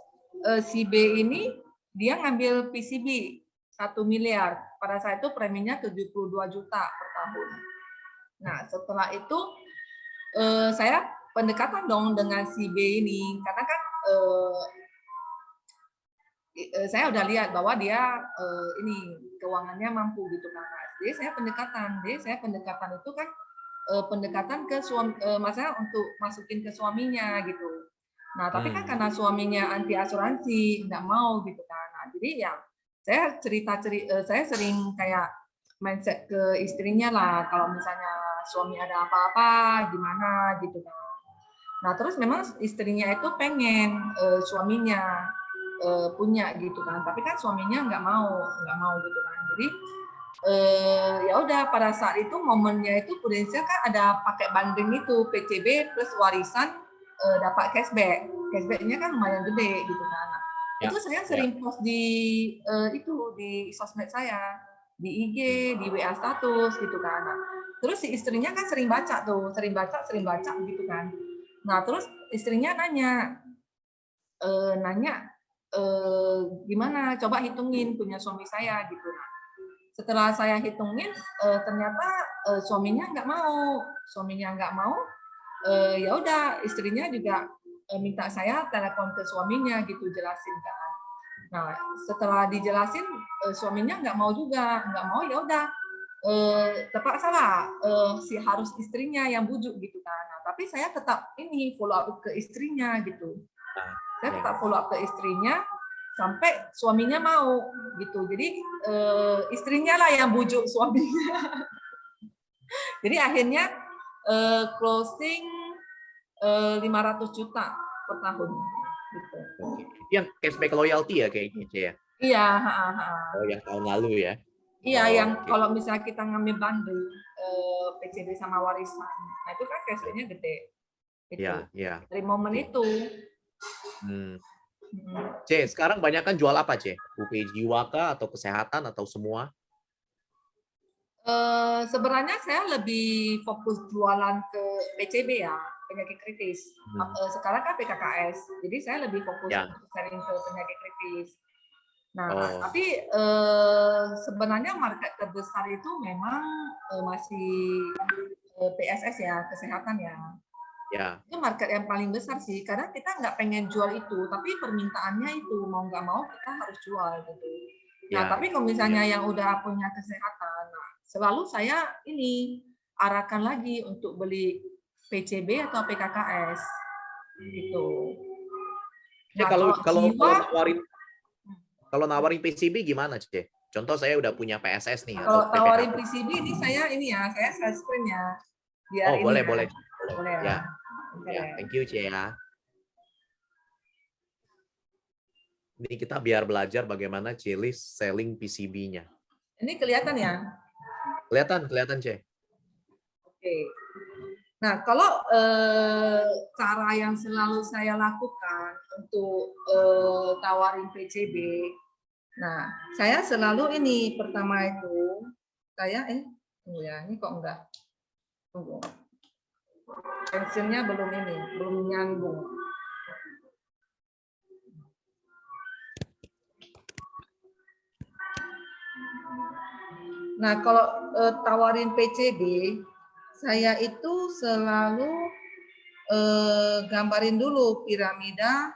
si B ini dia ngambil PCB 1 miliar. Pada saat itu preminya 72 juta per tahun. Nah, setelah itu saya pendekatan dong dengan si B ini. Karena kan saya udah lihat bahwa dia keuangannya mampu gitu kan. Jadi saya pendekatan itu kan pendekatan ke suami, masalah untuk masukin ke suaminya gitu. Nah, tapi kan karena suaminya anti asuransi, nggak mau gitu kan. Nah, jadi ya saya saya sering kayak mindset ke istrinya lah, kalau misalnya suami ada apa-apa gimana gitu kan. Nah, terus memang istrinya itu pengen suaminya punya gitu kan, tapi kan suaminya nggak mau gitu kan. Jadi ya udah pada saat itu momennya itu Prudential kan ada pakai banding itu PCB plus warisan dapat cashbacknya kan lumayan gede gitu kan. Ya. Itu saya sering post di di sosmed saya, di IG, di WA status gitu kan. Nah, terus si istrinya kan sering baca gitu kan. Nah, terus istrinya nanya gimana, coba hitungin punya suami saya gitu. Nah, setelah saya hitungin ternyata suaminya nggak mau, ya udah istrinya juga minta saya telepon ke suaminya gitu, jelasin kan. Nah, setelah dijelasin suaminya nggak mau, ya udah terpaksa lah harus istrinya yang bujuk gitu kan. Nah, tapi saya tetap follow up ke istrinya gitu. Saya tetap follow up ke istrinya sampai suaminya mau gitu. Jadi istrinya lah yang bujuk suaminya. Jadi akhirnya closing 500 juta per tahun gitu. Yang cashback loyalty ya kayaknya, Ce ya? Iya, Oh, yang tahun lalu ya? Iya, yang kalau misalnya kita ngambil bundle PCB sama warisan, nah itu kan cashbacknya gede. Gitu. Iya. Dari momen itu. C, sekarang banyak kan jual apa, C? UP Jiwa kah atau kesehatan atau semua? Sebenarnya saya lebih fokus jualan ke PCB ya, penyakit kritis. Sekarang kan PKKS, jadi saya lebih fokus Ya. untuk sharing ke penyakit kritis. Nah, Oh. tapi sebenarnya market terbesar itu memang masih PSS ya, kesehatan ya. Ya. Itu market yang paling besar sih, karena kita nggak pengen jual itu, tapi permintaannya itu mau nggak mau kita harus jual gitu. Nah, Ya. tapi kalau misalnya yang udah punya kesehatan, nah, selalu saya ini arahkan lagi untuk beli PCB atau PKKS gitu. Nah, kalau nawarin PCB gimana, Ce? Contoh saya udah punya PSS nih kalau atau tawarin PPHP. PCB ini saya share screen ya. Biar Oh, ini boleh, ya. boleh. Boleh Ya. Boleh. Ya, thank you, Ce ya. Ini kita biar belajar bagaimana Cilis selling PCB-nya. Ini kelihatan ya? Kelihatan, Ce. Oke. Nah, kalau cara yang selalu saya lakukan untuk tawarin PCB, nah, saya selalu ini pertama itu saya tunggu ya, ini kok enggak? Tunggu. Tensionnya belum nyambung. Nah, kalau tawarin PCB, saya itu selalu gambarin dulu piramida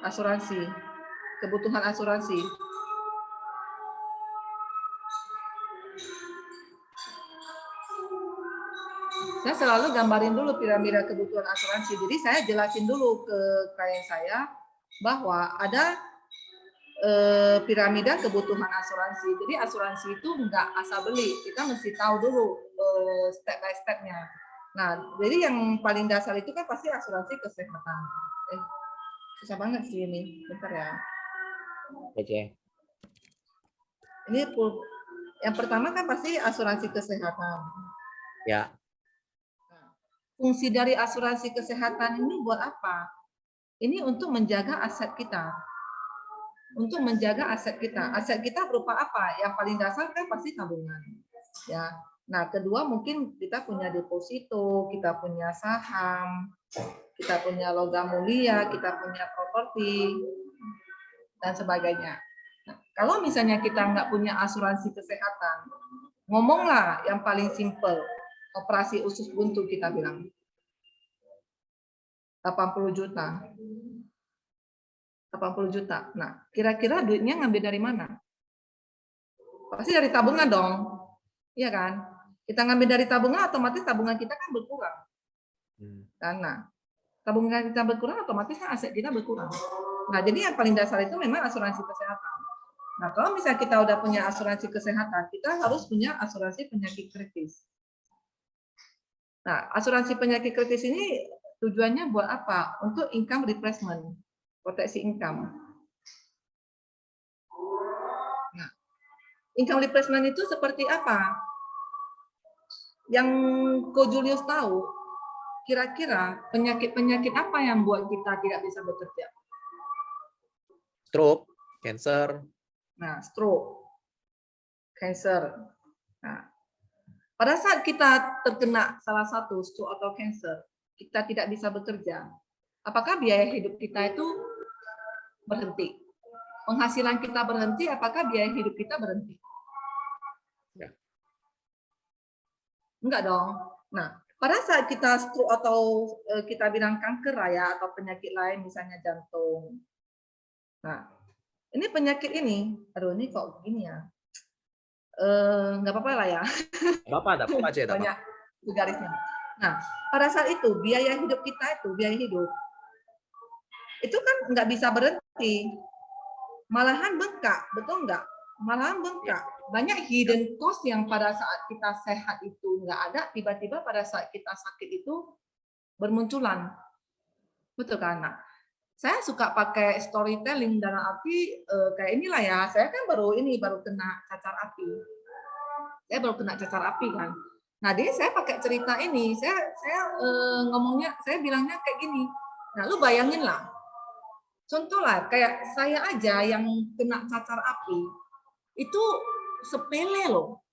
asuransi, kebutuhan asuransi. Saya selalu gambarin dulu piramida kebutuhan asuransi. Jadi saya jelasin dulu ke klien saya bahwa ada piramida kebutuhan asuransi. Jadi asuransi itu nggak asal beli, kita mesti tahu dulu step by step-nya. Nah, jadi yang paling dasar itu kan pasti asuransi kesehatan. Susah banget sih ini, bentar ya. Oke. Ini yang pertama kan pasti asuransi kesehatan. Ya. Fungsi dari asuransi kesehatan ini buat apa? Ini untuk menjaga aset kita. Untuk menjaga aset kita. Aset kita berupa apa? Yang paling dasar kan pasti tabungan. Ya. Nah, kedua mungkin kita punya deposito, kita punya saham, kita punya logam mulia, kita punya properti, dan sebagainya. Nah, kalau misalnya kita nggak punya asuransi kesehatan, ngomonglah yang paling simple, operasi usus buntu kita bilang. 80 juta. 80 juta. Nah, kira-kira duitnya ngambil dari mana? Pasti dari tabungan dong. Iya kan? Kita ngambil dari tabungan, otomatis tabungan kita kan berkurang. Karena tabungan kita berkurang, otomatis aset kita berkurang. Nah, jadi yang paling dasar itu memang asuransi kesehatan. Nah, kalau misalnya kita udah punya asuransi kesehatan, kita harus punya asuransi penyakit kritis. Nah, asuransi penyakit kritis ini tujuannya buat apa? Untuk income replacement, proteksi income. Nah, income replacement itu seperti apa? Yang Ko Julius tahu, kira-kira penyakit-penyakit apa yang buat kita tidak bisa bekerja? Stroke, cancer. Nah, stroke, cancer. Nah, pada saat kita terkena salah satu stroke atau cancer, kita tidak bisa bekerja. Apakah biaya hidup kita itu berhenti? Penghasilan kita berhenti, apakah biaya hidup kita berhenti? Ya. Enggak dong. Nah, pada saat kita stroke atau kita bilang kanker ya, atau penyakit lain misalnya jantung. Nah, ini penyakit ini, aduh ini kok begini ya? Nggak apa-apa lah ya. Bapak, banyak garisnya. Nah, pada saat itu biaya hidup kita itu kan nggak bisa berhenti, malahan bengkak, betul nggak? Malahan bengkak. Banyak hidden cost yang pada saat kita sehat itu nggak ada, tiba-tiba pada saat kita sakit itu bermunculan, betul kan? Nah, saya suka pakai storytelling dalam arti kayak inilah ya. Saya kan baru kena cacar api. Saya baru kena cacar api kan. Nah, dia saya pakai cerita ini. Saya ngomongnya, saya bilangnya kayak gini. Nah, lu bayangin lah. Contoh lah, kayak saya aja yang kena cacar api. itu sepele loh.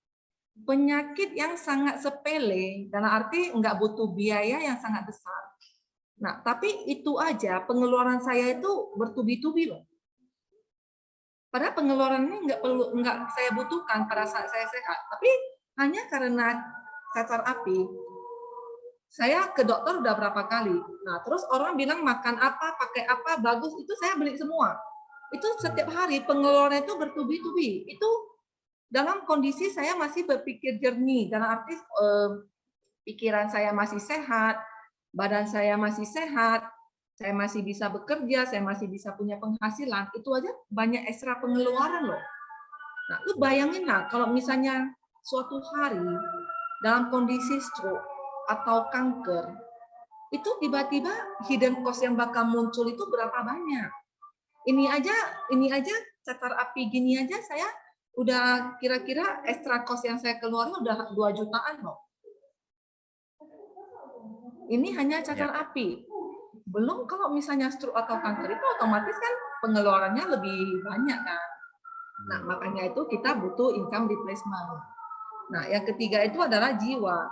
Penyakit yang sangat sepele, dalam arti nggak butuh biaya yang sangat besar. Nah, tapi itu aja pengeluaran saya itu bertubi-tubi loh. Padahal pengeluaran ini nggak saya butuhkan pada saat saya sehat, tapi hanya karena cacar api, saya ke dokter udah berapa kali. Nah, terus orang bilang makan apa, pakai apa, bagus, itu saya beli semua. Itu setiap hari pengeluaran itu bertubi-tubi. Itu dalam kondisi saya masih berpikir jernih, dalam arti pikiran saya masih sehat, badan saya masih sehat, saya masih bisa bekerja, saya masih bisa punya penghasilan, itu aja banyak ekstra pengeluaran loh. Nah, lu bayangin lah kalau misalnya suatu hari dalam kondisi stroke atau kanker, itu tiba-tiba hidden cost yang bakal muncul itu berapa banyak. Ini aja cacar api gini aja saya udah kira-kira ekstra cost yang saya keluarin udah 2 jutaan loh. Ini hanya cacar api. Belum kalau misalnya stroke atau kanker itu otomatis kan pengeluarannya lebih banyak kan. Nah, makanya itu kita butuh income replacement. Nah, yang ketiga itu adalah jiwa.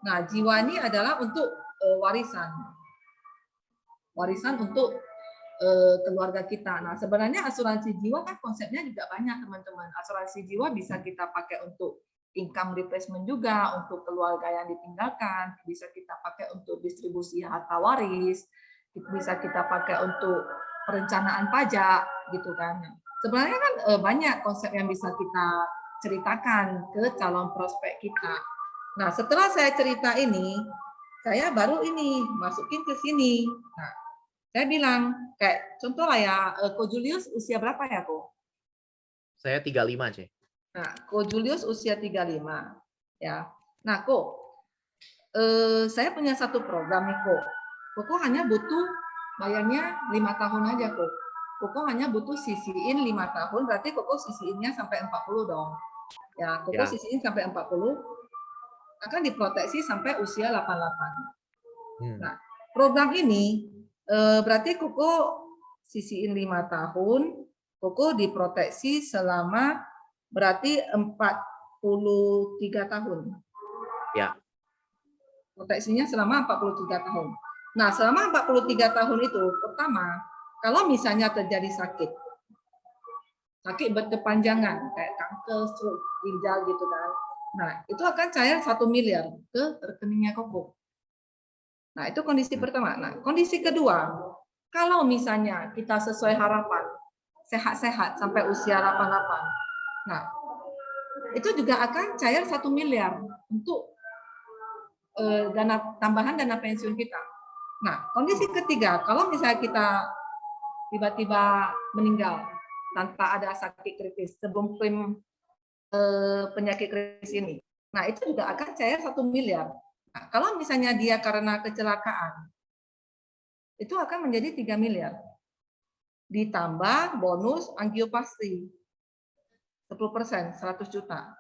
Nah, jiwa ini adalah untuk warisan. Warisan untuk keluarga kita. Nah, sebenarnya asuransi jiwa kan konsepnya juga banyak, teman-teman. Asuransi jiwa bisa kita pakai untuk income replacement juga, untuk keluarga yang ditinggalkan, bisa kita pakai untuk distribusi harta waris, bisa kita pakai untuk perencanaan pajak, gitu kan. Sebenarnya kan banyak konsep yang bisa kita ceritakan ke calon prospek kita. Nah, setelah saya cerita ini, saya baru ini masukin ke sini. Nah, saya bilang, kayak contoh lah ya, Ko Julius usia berapa ya, Ko? Saya 35, C. Nah, Ko Julius usia 35. Ya. Nah, Ko, saya punya satu program nih, Ko. Koko hanya butuh bayarnya 5 tahun aja, Ko. Koko hanya butuh sisiin 5 tahun, berarti Koko sisiinnya sampai 40 dong. Ya, Koko sisiin sampai 40, akan diproteksi sampai usia 88. Nah, program ini berarti Koko sisiin 5 tahun, Koko diproteksi selama berarti 43 tahun. Ya. Proteksinya selama 43 tahun. Nah, selama 43 tahun itu, pertama, kalau misalnya terjadi sakit berkepanjangan, kayak kanker, stroke, ginjal gitu kan, nah, itu akan cair 1 miliar ke rekeningnya Koko. Nah, itu kondisi pertama. Nah, kondisi kedua, kalau misalnya kita sesuai harapan, sehat-sehat sampai usia 88, nah, itu juga akan cair 1 miliar untuk tambahan dana pensiun kita. Nah, kondisi ketiga, kalau misalnya kita tiba-tiba meninggal tanpa ada sakit kritis sebelum klaim penyakit kritis ini, nah itu juga akan cair 1 miliar. Nah, kalau misalnya dia karena kecelakaan, itu akan menjadi 3 miliar. Ditambah bonus angioplasti 10%, 100 juta.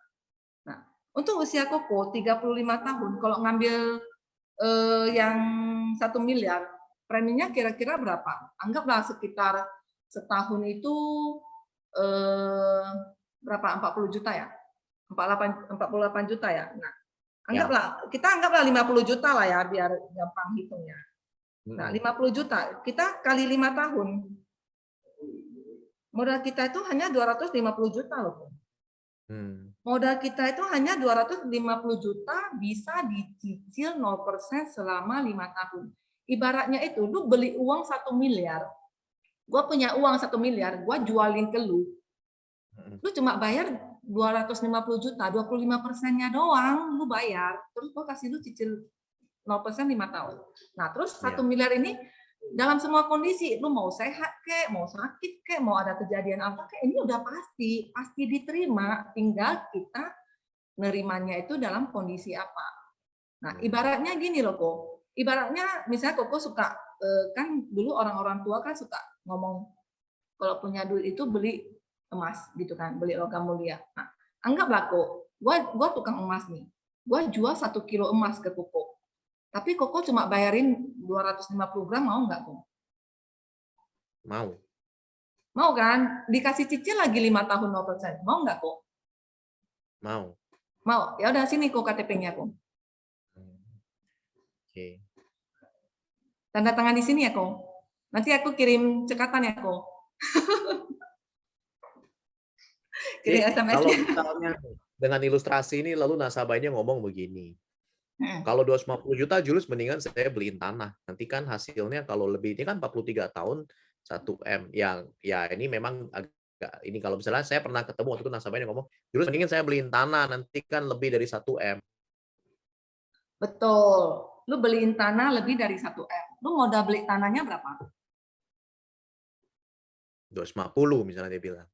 Nah, untuk usia Koko 35 tahun, kalau ngambil yang 1 miliar, preminya kira-kira berapa? Anggaplah sekitar setahun itu berapa? 40 juta ya? 48 juta ya? Nah, kita anggaplah 50 juta lah ya, biar gampang hitungnya. Nah, 50 juta, kita kali 5 tahun. Modal kita itu hanya 250 juta loh. Modal kita itu hanya 250 juta bisa dicicil 0% selama 5 tahun. Ibaratnya itu, lu beli uang 1 miliar, gue punya uang 1 miliar, gue jualin ke lu cuma bayar 250 juta, 25%-nya doang lu bayar, terus gue kasih lu cicil 0% 5 tahun. Nah, terus 1 miliar ini dalam semua kondisi, lu mau sehat kek, mau sakit kek, mau ada kejadian apa kek, ini udah pasti diterima, tinggal kita nerimanya itu dalam kondisi apa. Nah, ibaratnya gini loh, Kok. Ibaratnya misalnya Koko suka, kan dulu orang-orang tua kan suka ngomong, kalau punya duit itu beli emas gitu kan, beli logam mulia. Nah, anggaplah Kok, gua tukang emas nih, gua jual 1 kilo emas ke Koko. Tapi Koko cuma bayarin 250 gram, mau nggak, Kok? Mau. Mau kan? Dikasih cicil lagi 5 tahun 0%. Mau nggak kok? Mau. Mau. Ya udah sini kok KTP-nya kok. Oke. Tanda tangan di sini ya kok. Nanti aku kirim cekatan ya kok. Kirim Kalau SMS-nya. misalnya dengan ilustrasi ini lalu nasabahnya ngomong begini, Hmm. kalau 250 juta Julius mendingan saya beliin tanah. Nanti kan hasilnya kalau lebih ini kan 43 tahun 1 M. Yang ya ini memang agak ini kalau misalnya saya pernah ketemu waktu itu nasabahnya ngomong, Julius mendingan saya beliin tanah nanti kan lebih dari 1 M. Betul. Lu beliin tanah lebih dari 1 M. Lu modal beli tanahnya berapa? 250 misalnya dia bilang.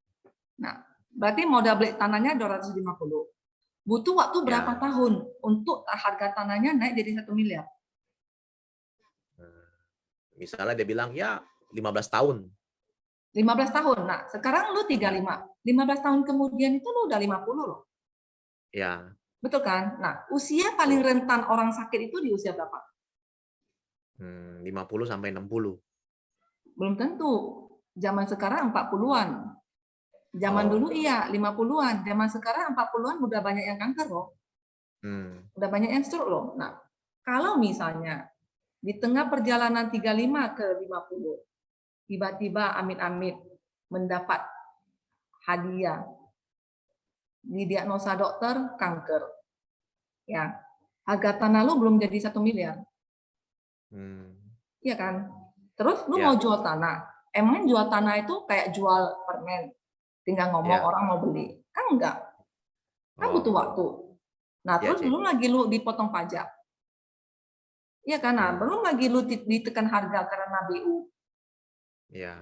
Nah, berarti modal beli tanahnya 250. Butuh waktu berapa Ya. tahun untuk harga tanahnya naik jadi 1 miliar? Misalnya dia bilang ya 15 tahun. 15 tahun. Nah, sekarang lu 35. 15 tahun kemudian itu lu udah 50 loh. Ya. Betul kan? Nah, usia paling rentan orang sakit itu di usia berapa? 50 sampai 60. Belum tentu. Zaman sekarang 40-an. Zaman dulu iya 50-an. Zaman sekarang 40-an udah banyak yang kanker loh. Udah banyak yang stroke loh. Nah, kalau misalnya di tengah perjalanan 35 ke 50, tiba-tiba amit-amit mendapat hadiah, didiagnosa dokter kanker, ya harga tanah lu belum jadi 1 miliar, iya kan? Terus lu mau jual tanah, emang jual tanah itu kayak jual permen, tinggal ngomong orang mau beli, kan enggak, kan butuh waktu. Nah terus belum lagi lu dipotong pajak, iya kan? Nah belum lagi lu ditekan harga karena BU. Iya.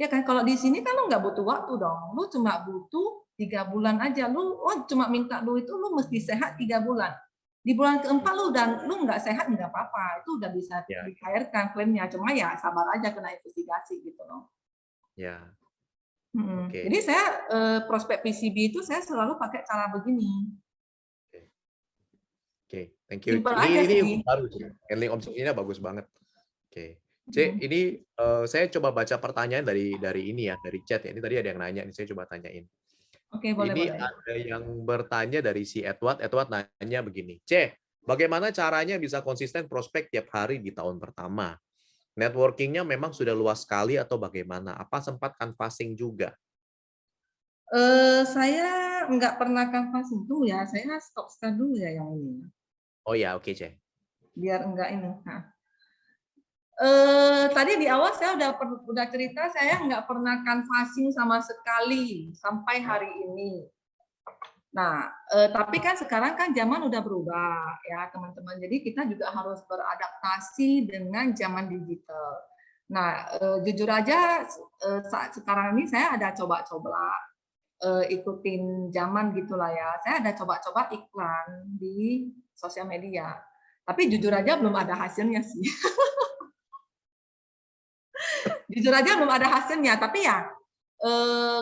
Ya kan, kalau di sini kan lu nggak butuh waktu dong, lu cuma butuh 3 bulan aja, lu cuma minta duit itu lu mesti sehat 3 bulan. Di bulan keempat lu nggak sehat nggak apa-apa, itu udah bisa dicairkan klaimnya, cuma ya sabar aja kena investigasi gitu loh. Ya. Jadi saya prospek PCB itu saya selalu pakai cara begini. Thank you. Simple Ini baru sih, handling objeknya bagus banget. Ini saya coba baca pertanyaan dari ini ya, dari chat ya. Ini tadi ada yang nanya, ini saya coba tanyain. Boleh. Ada yang bertanya dari si Edward. Edward nanya begini, bagaimana caranya bisa konsisten prospek tiap hari di tahun pertama? Networking-nya memang sudah luas sekali atau bagaimana? Apa sempat canvassing juga? Saya nggak pernah canvassing dulu ya, saya stop dulu ya yang ini. Oh ya, oke, C. Biar enggak ini. Nah. Tadi di awal saya udah cerita saya nggak pernah canvassing sama sekali sampai hari ini. Nah, tapi kan sekarang kan zaman udah berubah ya teman-teman. Jadi kita juga harus beradaptasi dengan zaman digital. Nah, jujur aja saat sekarang ini saya ada coba-coba ikutin zaman gitulah ya. Saya ada coba-coba iklan di sosial media. Tapi jujur aja belum ada hasilnya sih. Jujur aja belum ada hasilnya, tapi ya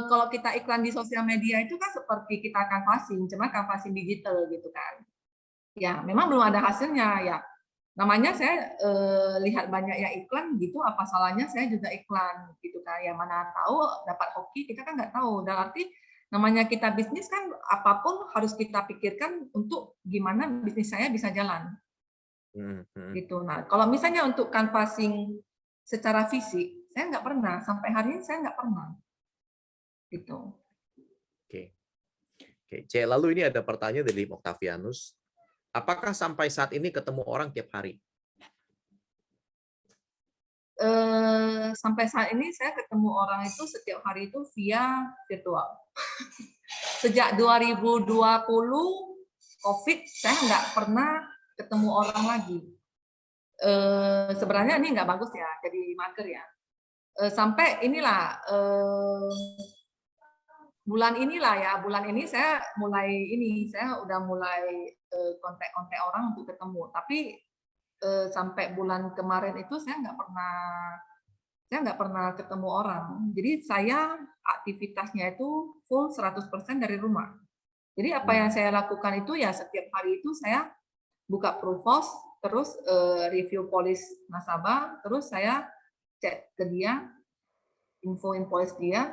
kalau kita iklan di sosial media itu kan seperti kita canvassing, cuma canvassing digital gitu kan. Ya, memang belum ada hasilnya ya. Namanya saya lihat banyak yang iklan gitu, apa salahnya saya juga iklan gitu kan. Ya mana tahu dapat hoki, kita kan nggak tahu. Dan arti namanya kita bisnis kan apapun harus kita pikirkan untuk gimana bisnis saya bisa jalan. Gitu. Nah, kalau misalnya untuk canvassing secara fisik, saya nggak pernah, sampai hari ini saya nggak pernah. Gitu. Oke. C, lalu ini ada pertanyaan dari Octavianus. Apakah sampai saat ini ketemu orang tiap hari? Sampai saat ini saya ketemu orang itu setiap hari itu via virtual. Sejak 2020 COVID, saya nggak pernah ketemu orang lagi. Sebenarnya ini nggak bagus ya, jadi mager ya. Sampai inilah bulan ini saya udah mulai kontak-kontak orang untuk ketemu. Tapi sampai bulan kemarin itu saya nggak pernah ketemu orang. Jadi saya aktivitasnya itu full 100% dari rumah. Jadi apa yang saya lakukan itu ya setiap hari itu saya buka Provos, terus review polis nasabah, terus saya cek ke dia, infoin invoice dia,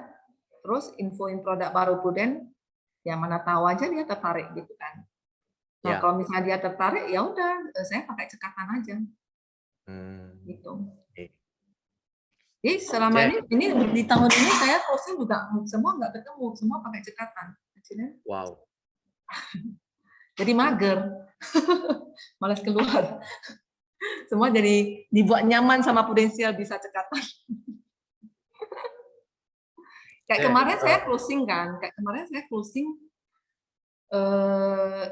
terus infoin produk baru Prudent, yang mana tahu aja dia tertarik gitu kan. Nah, Ya. kalau misalnya dia tertarik, ya udah saya pakai cekatan aja gitu. Oke. Jadi selama Cek. ini di tahun ini saya closing juga semua nggak ketemu, semua pakai cekatan. Wow. Jadi mager, malas keluar. Semua jadi dibuat nyaman sama Prudensial bisa cekatan. Kayak kemarin saya closing kan,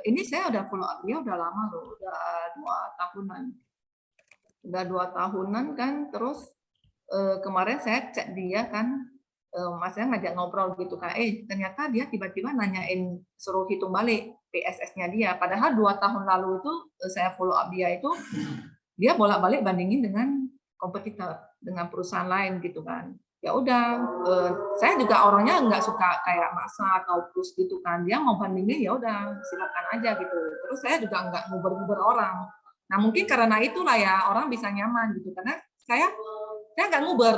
ini saya udah follow up dia udah lama loh, udah 2 tahunan. Udah 2 tahunan kan, terus kemarin saya cek dia kan, Mas saya ngajak ngobrol gitu kan, ternyata dia tiba-tiba nanyain suruh hitung balik PSS-nya dia. Padahal 2 tahun lalu itu saya follow up dia itu, dia bolak-balik bandingin dengan kompetitor, dengan perusahaan lain gitu kan. Ya udah, saya juga orangnya nggak suka kayak maksa atau push gitu kan. Dia mau bandingin ya udah silakan aja gitu. Terus saya juga nggak nguber-nguber orang. Nah mungkin karena itulah ya orang bisa nyaman gitu karena saya nggak nguber,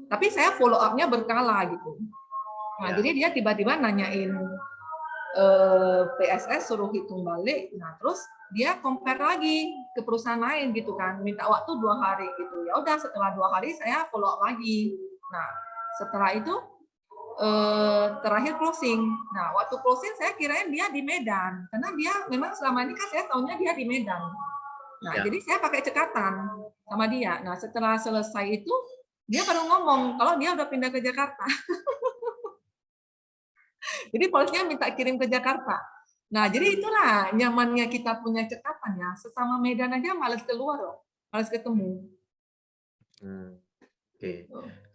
tapi saya follow up-nya berkala gitu. Nah jadi dia tiba-tiba nanyain PSS suruh hitung balik, nah terus dia compare lagi ke perusahaan lain gitu kan, minta waktu 2 hari gitu. Ya udah setelah 2 hari saya follow up lagi. Nah setelah itu terakhir closing. Nah waktu closing saya kirain dia di Medan, karena dia memang selama ini kan saya tahunya dia di Medan. Nah jadi saya pakai cekatan sama dia. Nah setelah selesai itu dia baru ngomong kalau dia udah pindah ke Jakarta. Jadi polosnya minta kirim ke Jakarta. Nah, jadi itulah nyamannya kita punya cekatan ya. Sesama Medan aja males keluar loh, males ketemu. Oke.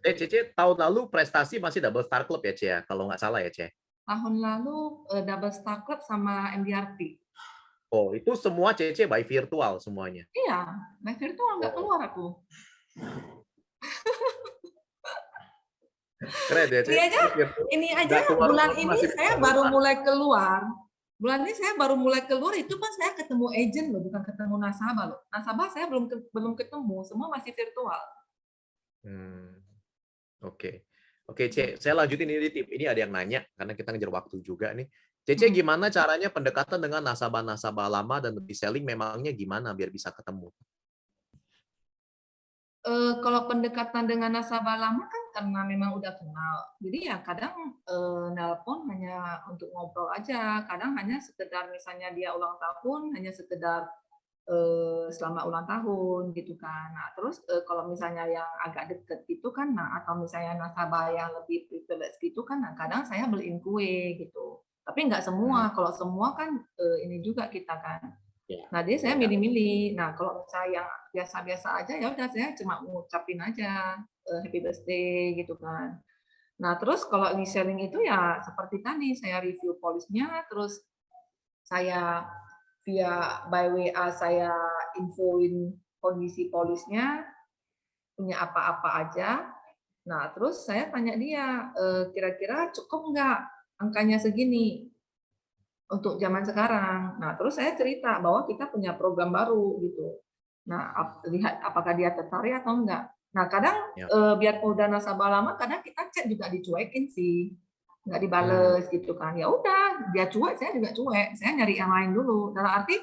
Cece, tahun lalu prestasi masih Double Star Club ya, Ce ya? Kalau nggak salah ya, Ce? Tahun lalu Double Star Club sama MDRT. Oh, itu semua Cece by virtual semuanya? Iya, by virtual nggak keluar aku. Keren ya, Ce? Ini aja bulan ini saya baru mulai keluar. Bulan ini saya baru mulai keluar itu kan saya ketemu agent loh, bukan ketemu nasabah loh. Nasabah saya belum ketemu, semua masih virtual. Oke. Oke, Ce, saya lanjutin ini tip. Ini ada yang nanya karena kita ngejar waktu juga nih. Cece, gimana caranya pendekatan dengan nasabah-nasabah lama dan reselling memangnya gimana biar bisa ketemu? Kalau pendekatan dengan nasabah lama kan karena memang udah kenal, jadi ya kadang nelpon hanya untuk ngobrol aja, kadang hanya sekedar misalnya dia ulang tahun, hanya sekedar selamat ulang tahun gitu kan. Nah terus kalau misalnya yang agak deket gitu kan, nah atau misalnya nasabah yang lebih privilege gitu kan, nah kadang saya beliin kue gitu. Tapi nggak semua, kalau semua kan ini juga kita kan. Nah, dia saya milih-milih. Nah, kalau misalnya yang biasa-biasa aja ya udah saya cuma ngucapin aja happy birthday gitu kan. Nah, terus kalau reselling itu ya seperti tadi saya review polisnya, terus saya via by WA saya infoin kondisi polisnya, punya apa-apa aja. Nah, terus saya tanya dia, kira-kira cukup nggak angkanya segini untuk zaman sekarang. Nah, terus saya cerita bahwa kita punya program baru gitu. Nah, lihat apakah dia tertarik atau enggak. Nah, kadang biar udah nasabah lama, kadang kita chat juga dicuekin sih, nggak dibales gitu kan. Ya udah, dia cuek, saya juga cuek. Saya nyari yang lain dulu. Dalam arti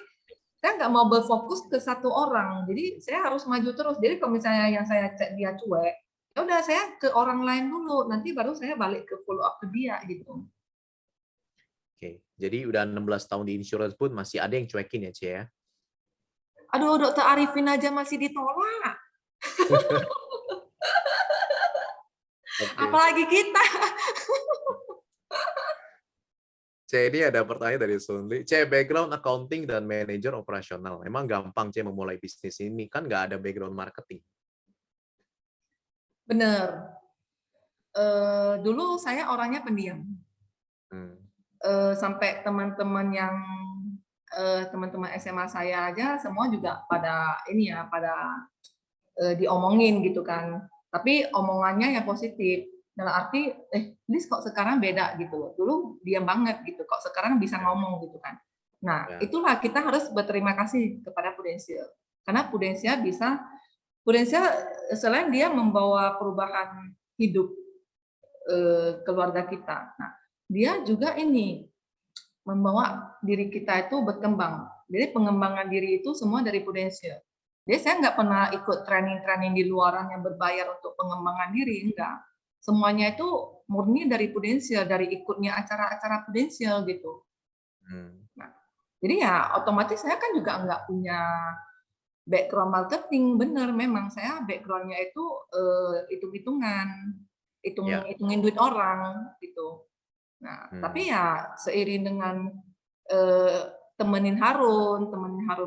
saya nggak mau berfokus ke satu orang. Jadi saya harus maju terus. Jadi kalau misalnya yang saya chat dia cuek, ya udah saya ke orang lain dulu. Nanti baru saya balik ke follow up ke dia gitu. Oke, jadi udah 16 tahun di insurance pun masih ada yang cuekin ya, Ce ya? Aduh, Dokter Arifin aja masih ditolak. Apalagi kita. Ce, ini ada pertanyaan dari Sunli. Ce, background accounting dan manajer operasional. Emang gampang, Ce, memulai bisnis ini? Kan nggak ada background marketing. Bener. Dulu saya orangnya pendiam. Sampai teman-teman yang teman-teman SMA saya aja semua juga pada ini ya, pada diomongin gitu kan. Tapi omongannya yang positif. Dalam arti, Liz kok sekarang beda gitu loh. Dulu diam banget gitu, kok sekarang bisa ngomong gitu kan. Nah, itulah kita harus berterima kasih kepada Prudensial. Karena Prudensial selain dia membawa perubahan hidup keluarga kita. Nah, dia juga ini membawa diri kita itu berkembang. Jadi pengembangan diri itu semua dari Prudential. Jadi saya nggak pernah ikut training-training di luaran yang berbayar untuk pengembangan diri, enggak. Semuanya itu murni dari Prudential, dari ikutnya acara-acara Prudential gitu. Nah, jadi ya otomatis saya kan juga nggak punya background marketing, bener memang saya backgroundnya itu hitung-hitungan, hitungin duit orang gitu. Nah, tapi ya seiring dengan temenin Harun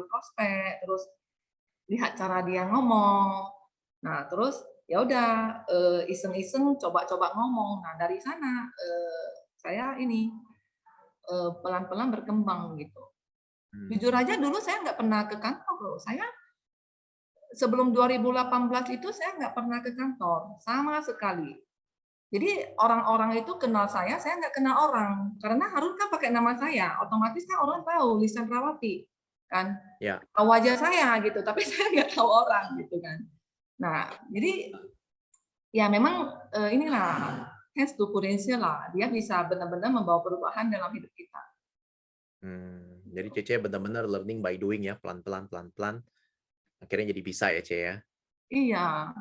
prospek, terus lihat cara dia ngomong. Nah, terus ya udah iseng-iseng coba-coba ngomong. Nah, dari sana saya ini pelan-pelan berkembang gitu. Jujur aja dulu saya nggak pernah ke kantor loh. Saya sebelum 2018 itu saya nggak pernah ke kantor sama sekali. Jadi orang-orang itu kenal saya nggak kenal orang. Karena Harun kan pakai nama saya, otomatis kan orang tahu Lisan Rawati kan. Tahu wajah saya gitu, tapi saya nggak tahu orang gitu kan. Nah, jadi ya memang inilah hands to Prudential lah. Dia bisa benar-benar membawa perubahan dalam hidup kita. Jadi Cece benar-benar learning by doing ya, pelan-pelan. Akhirnya jadi bisa ya, Ce ya? Iya.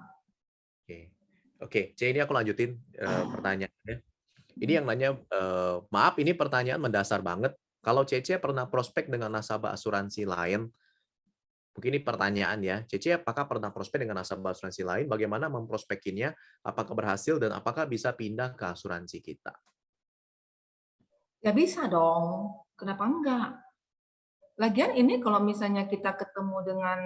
Oke, Ce, ini aku lanjutin pertanyaannya. Ini yang nanya, maaf ini pertanyaan mendasar banget. Kalau Cece pernah prospek dengan nasabah asuransi lain, mungkin ini pertanyaan ya, Cece apakah pernah prospek dengan nasabah asuransi lain? Bagaimana memprospekinnya? Apakah berhasil dan apakah bisa pindah ke asuransi kita? Ya bisa dong, kenapa enggak? Lagian ini kalau misalnya kita ketemu dengan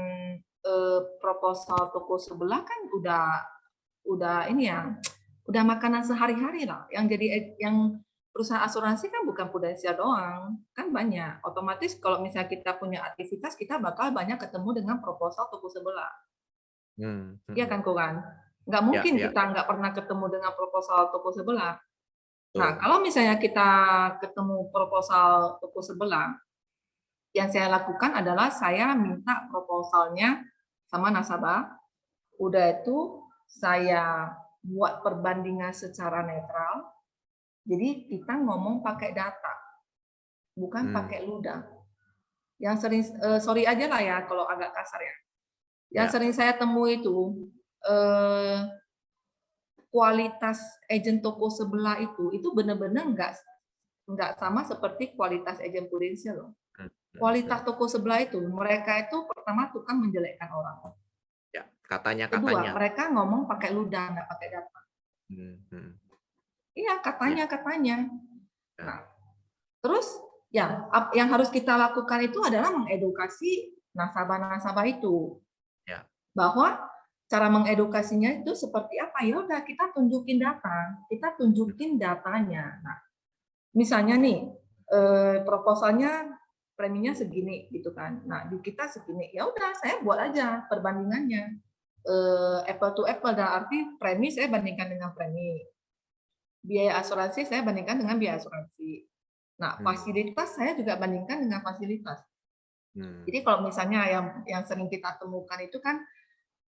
proposal toko sebelah kan udah ini ya, udah makanan sehari-hari lah. Yang perusahaan asuransi kan bukan Prudential doang, kan banyak. Otomatis kalau misalnya kita punya aktivitas, kita bakal banyak ketemu dengan proposal toko sebelah. Iya kan, Koran? Nggak mungkin kita nggak pernah ketemu dengan proposal toko sebelah. Nah, kalau misalnya kita ketemu proposal toko sebelah, yang saya lakukan adalah saya minta proposalnya sama nasabah. Udah itu saya buat perbandingan secara netral. Jadi kita ngomong pakai data, bukan pakai ludah. Yang sering, sorry aja lah ya kalau agak kasar ya. Yang sering saya temui itu kualitas agen toko sebelah itu benar-benar nggak sama seperti kualitas agen Prudential loh. Kualitas toko sebelah itu, mereka itu pertama tukang menjelekkan orang. Ya, katanya. Kedua, mereka ngomong pakai ludah, nggak pakai data. Iya, katanya. Nah, terus ya, yang harus kita lakukan itu adalah mengedukasi nasabah-nasabah itu. Bahwa cara mengedukasinya itu seperti apa? Ya udah, kita tunjukin data, kita tunjukin datanya. Nah, misalnya nih, proposalnya preminya segini gitu kan. Nah, di kita segini. Ya udah, saya buat aja perbandingannya. Apple to apple, dalam arti premi saya bandingkan dengan premi. Biaya asuransi saya bandingkan dengan biaya asuransi. Nah, fasilitas saya juga bandingkan dengan fasilitas. Jadi kalau misalnya yang sering kita temukan itu kan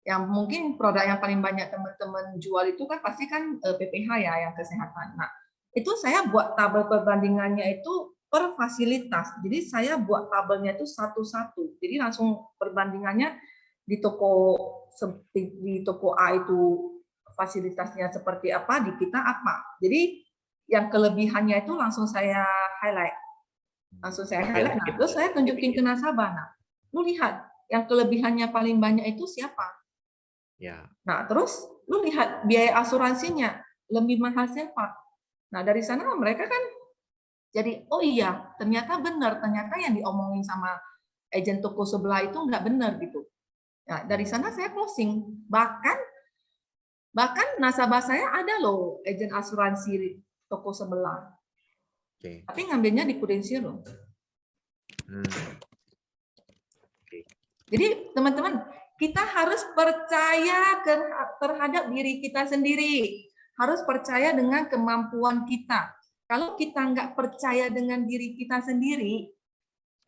yang mungkin produk yang paling banyak teman-teman jual itu kan pasti kan PPH ya, yang kesehatan. Nah, itu saya buat tabel perbandingannya itu per fasilitas. Jadi saya buat tabelnya itu satu-satu. Jadi langsung perbandingannya di toko A itu fasilitasnya seperti apa, di kita apa. Jadi yang kelebihannya itu langsung saya highlight. Nah, terus saya tunjukin ke nasabah. Nah, lu lihat yang kelebihannya paling banyak itu siapa? Nah, terus lu lihat biaya asuransinya lebih mahal siapa? Nah, dari sana mereka kan jadi, oh iya, ternyata benar, ternyata yang diomongin sama agen toko sebelah itu nggak benar gitu. Nah, dari sana saya closing. Bahkan nasabah saya ada loh agen asuransi toko sebelah. Tapi ngambilnya di Prudential loh. Jadi teman-teman, kita harus percaya terhadap diri kita sendiri. Harus percaya dengan kemampuan kita. Kalau kita nggak percaya dengan diri kita sendiri,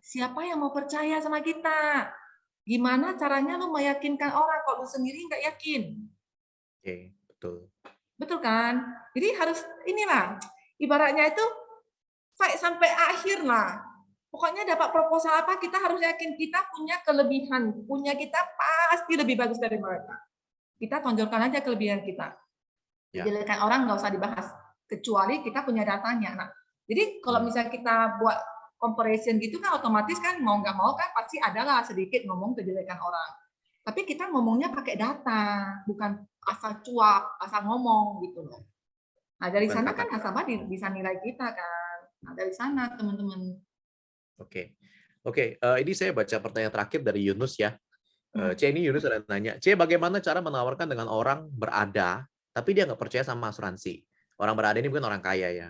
siapa yang mau percaya sama kita? Gimana caranya lu meyakinkan orang kalau lu sendiri nggak yakin? Betul. Betul kan? Jadi harus inilah, ibaratnya itu fight sampai akhir lah. Pokoknya dapat proposal apa, kita harus yakin kita punya kelebihan. Punya kita pasti lebih bagus dari mereka. Kita tonjolkan aja kelebihan kita. Kejelekan orang nggak usah dibahas. Kecuali kita punya datanya. Nah, jadi kalau misalnya kita buat comparison gitu kan otomatis kan mau nggak mau kan pasti adalah sedikit ngomong kejelekan orang. Tapi kita ngomongnya pakai data, bukan asal cuap, asal ngomong gitu loh. Nah, dari sana kan nasabah bisa nilai kita kan. Nah, dari sana teman-teman. Oke. Ini saya baca pertanyaan terakhir dari Yunus ya. C, ini Yunus ada nanya, C, bagaimana cara menawarkan dengan orang berada, tapi dia nggak percaya sama asuransi? Orang berada ini bukan orang kaya ya.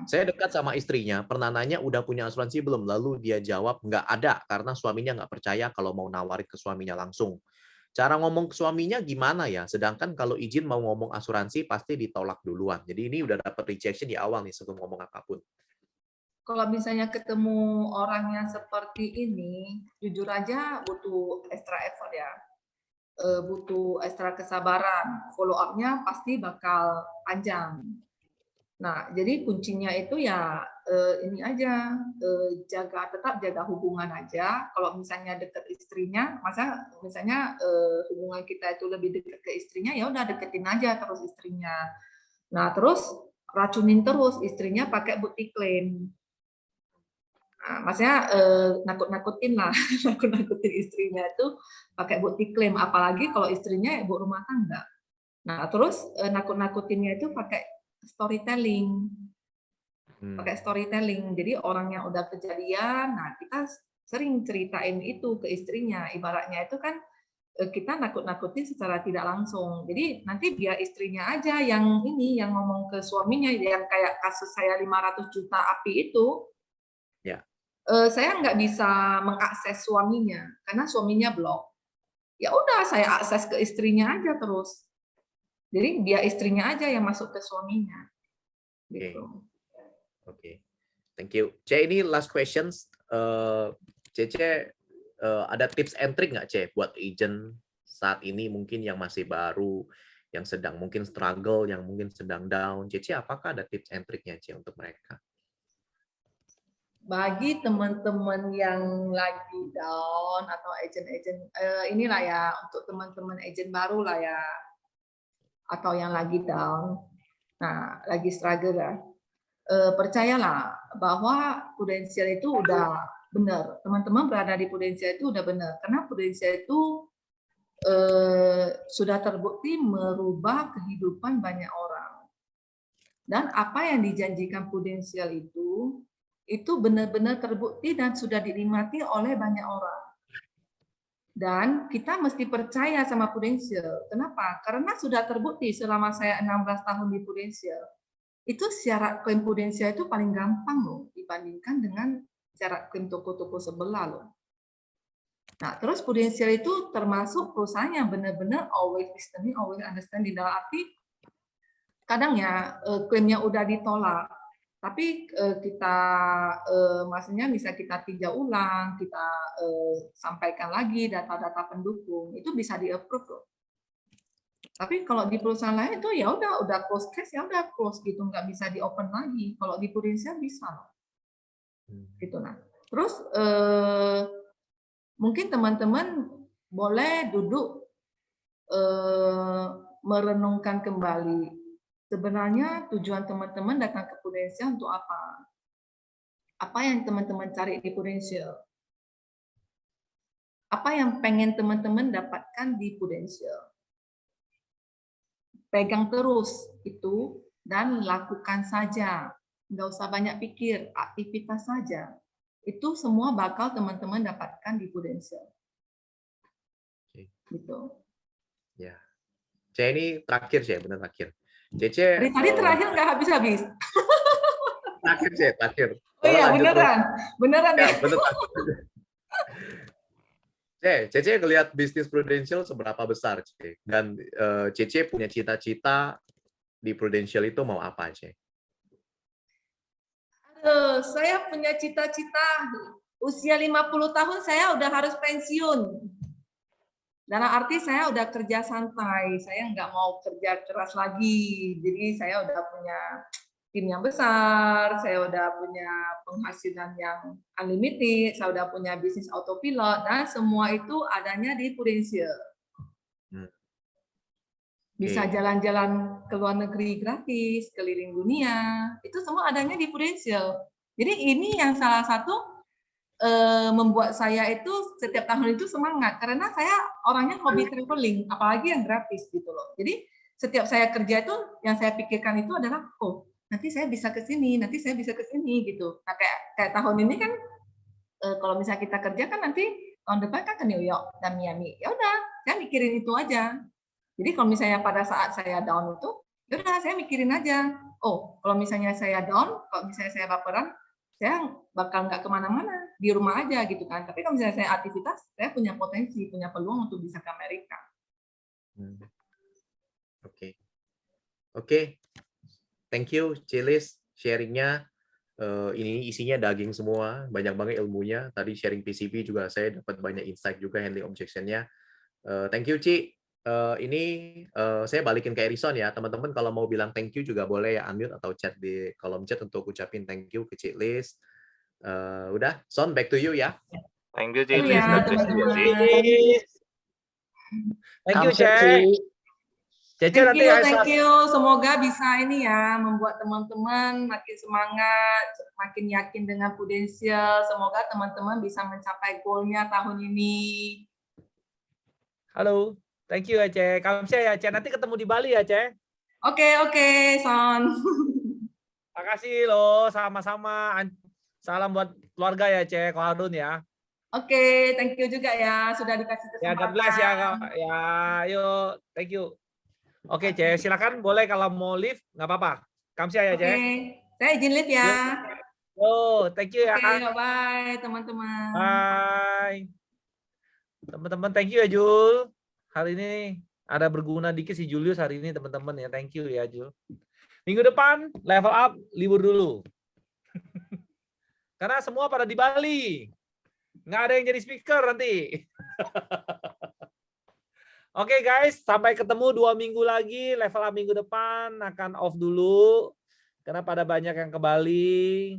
Saya dekat sama istrinya, pernah nanya udah punya asuransi belum? Lalu dia jawab nggak ada, karena suaminya nggak percaya kalau mau nawarin ke suaminya langsung. Cara ngomong ke suaminya gimana ya? Sedangkan kalau izin mau ngomong asuransi, pasti ditolak duluan. Jadi ini udah dapat rejection di awal nih, sebelum ngomong apapun. Kalau misalnya ketemu orang yang seperti ini, jujur aja butuh extra effort ya. Butuh extra kesabaran. Follow up-nya pasti bakal panjang. Nah, jadi kuncinya itu ya ini aja, tetap jaga hubungan aja. Kalau misalnya dekat istrinya, misalnya hubungan kita itu lebih dekat ke istrinya, ya udah deketin aja terus istrinya. Nah, terus racunin terus istrinya pakai bukti klaim. Nah, maksudnya nakut-nakutin lah, nakut-nakutin istrinya itu pakai bukti klaim, apalagi kalau istrinya ibu rumah tangga. Nah, terus nakut-nakutinnya itu pakai storytelling. Pakai storytelling. Jadi orang yang udah kejadian, nah kita sering ceritain itu ke istrinya. Ibaratnya itu kan kita nakut-nakutin secara tidak langsung. Jadi nanti biar istrinya aja yang ngomong ke suaminya, yang kayak kasus saya 500 juta api itu. Ya. Saya nggak bisa mengakses suaminya karena suaminya blok. Ya udah saya akses ke istrinya aja terus. Jadi dia istrinya aja yang masuk ke suaminya. Gitu. Oke. Thank you. C, ini last questions. Cece ada tips and trick nggak, C, buat agent saat ini mungkin yang masih baru, yang sedang mungkin struggle, yang mungkin sedang down. Cece, apakah ada tips and trick-nya, C, untuk mereka? Bagi teman-teman yang lagi down atau agent-agent inilah ya, untuk teman-teman agent baru lah ya, atau yang lagi down, nah lagi struggle ya, percayalah bahwa Prudensial itu udah benar. Teman-teman berada di Prudensial itu udah benar, karena Prudensial itu sudah terbukti merubah kehidupan banyak orang. Dan apa yang dijanjikan Prudensial itu benar-benar terbukti dan sudah dinikmati oleh banyak orang. Dan kita mesti percaya sama Prudensial. Kenapa? Karena sudah terbukti selama saya 16 tahun di Prudensial. Itu syarat klaim Prudensial itu paling gampang loh dibandingkan dengan syarat klaim toko-toko sebelah loh. Nah, terus Prudensial itu termasuk perusahaan yang benar-benar always listening, always understanding. Dalam arti kadang ya klaimnya udah ditolak, tapi kita maksudnya bisa kita tinjau ulang, kita sampaikan lagi data-data pendukung, itu bisa di-approve loh. Tapi kalau di perusahaan lain itu ya udah close case, ya udah close gitu, nggak bisa di-open lagi. Kalau di Prudensial bisa loh. Gitu nah. Terus mungkin teman-teman boleh duduk merenungkan kembali. Sebenarnya tujuan teman-teman datang ke Prudensial untuk apa? Apa yang teman-teman cari di Prudensial? Apa yang pengen teman-teman dapatkan di Prudensial? Pegang terus itu dan lakukan saja. Nggak usah banyak pikir, aktivitas saja. Itu semua bakal teman-teman dapatkan di Prudensial. Gitu. Ya. C, ini terakhir, C, benar terakhir. Cece, tadi terakhir nggak habis-habis. Terakhir, C, terakhir. Oh iya, beneran. Beneran ya? Bener. Cece ngelihat bisnis Prudensial seberapa besar, C? Dan Cece punya cita-cita di Prudensial itu mau apa, C? Saya punya cita-cita usia 50 tahun saya udah harus pensiun. Dalam arti saya udah kerja santai, saya nggak mau kerja keras lagi. Jadi saya udah punya tim yang besar, saya udah punya penghasilan yang unlimited, saya udah punya bisnis autopilot, dan semua itu adanya di Prudential. Bisa jalan-jalan ke luar negeri gratis, keliling dunia, itu semua adanya di Prudential. Jadi ini yang salah satu membuat saya itu setiap tahun itu semangat, karena saya orangnya hobi traveling, apalagi yang gratis gitu loh. Jadi setiap saya kerja itu yang saya pikirkan itu adalah, oh nanti saya bisa ke sini, nanti saya bisa ke sini gitu. Nah kayak tahun ini kan kalau misalnya kita kerja kan nanti tahun depan kan ke New York dan Miami. Ya udah, saya mikirin itu aja. Jadi kalau misalnya pada saat saya down itu, ya udah saya mikirin aja. Oh, kalau misalnya saya down, kalau misalnya saya baperan, saya bakal nggak kemana-mana, di rumah aja gitu kan. Tapi kalau misalnya saya aktivitas, saya punya potensi, punya peluang untuk bisa ke Amerika. Oke. Thank you, Cilis, sharingnya. Ini isinya daging semua, banyak banget ilmunya. Tadi sharing PCB juga saya dapat banyak insight juga handling objection-nya. Thank you, Ci. Ini saya balikin ke Erison ya. Teman-teman kalau mau bilang thank you juga boleh ya, unmute atau chat di kolom chat untuk ucapin thank you ke Cilis. Udah, Son, back to you ya. Thank you, Itu Cilis. ya, teman-teman. Thank you, Cek. Cece nanti Thank you. Semoga bisa ini ya, membuat teman-teman makin semangat, makin yakin dengan Prudential. Semoga teman-teman bisa mencapai goal-nya tahun ini. Halo, thank you ya, Cek. Kamsia ya, Cek. Nanti ketemu di Bali ya, Cek. Oke, Son. Makasih loh, sama-sama. Salam buat keluarga ya, Cek. Harun ya. Oke, thank you juga ya, sudah dikasih kesempatan. Ya, God bless ya, Kak. Ya, yuk, thank you. Oke, Cek, silakan boleh kalau mau live, nggak apa-apa. Kamsia ya, Cek. Oke, saya izin live ya. Yo, thank you ya. Oke, bye teman-teman. Bye. Teman-teman, thank you ya, Jul. Hari ini ada berguna dikit si Julius hari ini, teman-teman ya. Thank you ya, Jul. Minggu depan, level up, libur dulu. Karena semua pada di Bali. Nggak ada yang jadi speaker nanti. Oke guys, sampai ketemu 2 minggu lagi. Level up minggu depan akan off dulu. Karena pada banyak yang ke Bali.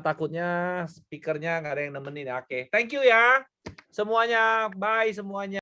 Takutnya speakernya nggak ada yang nemenin. Oke, thank you ya semuanya. Bye semuanya.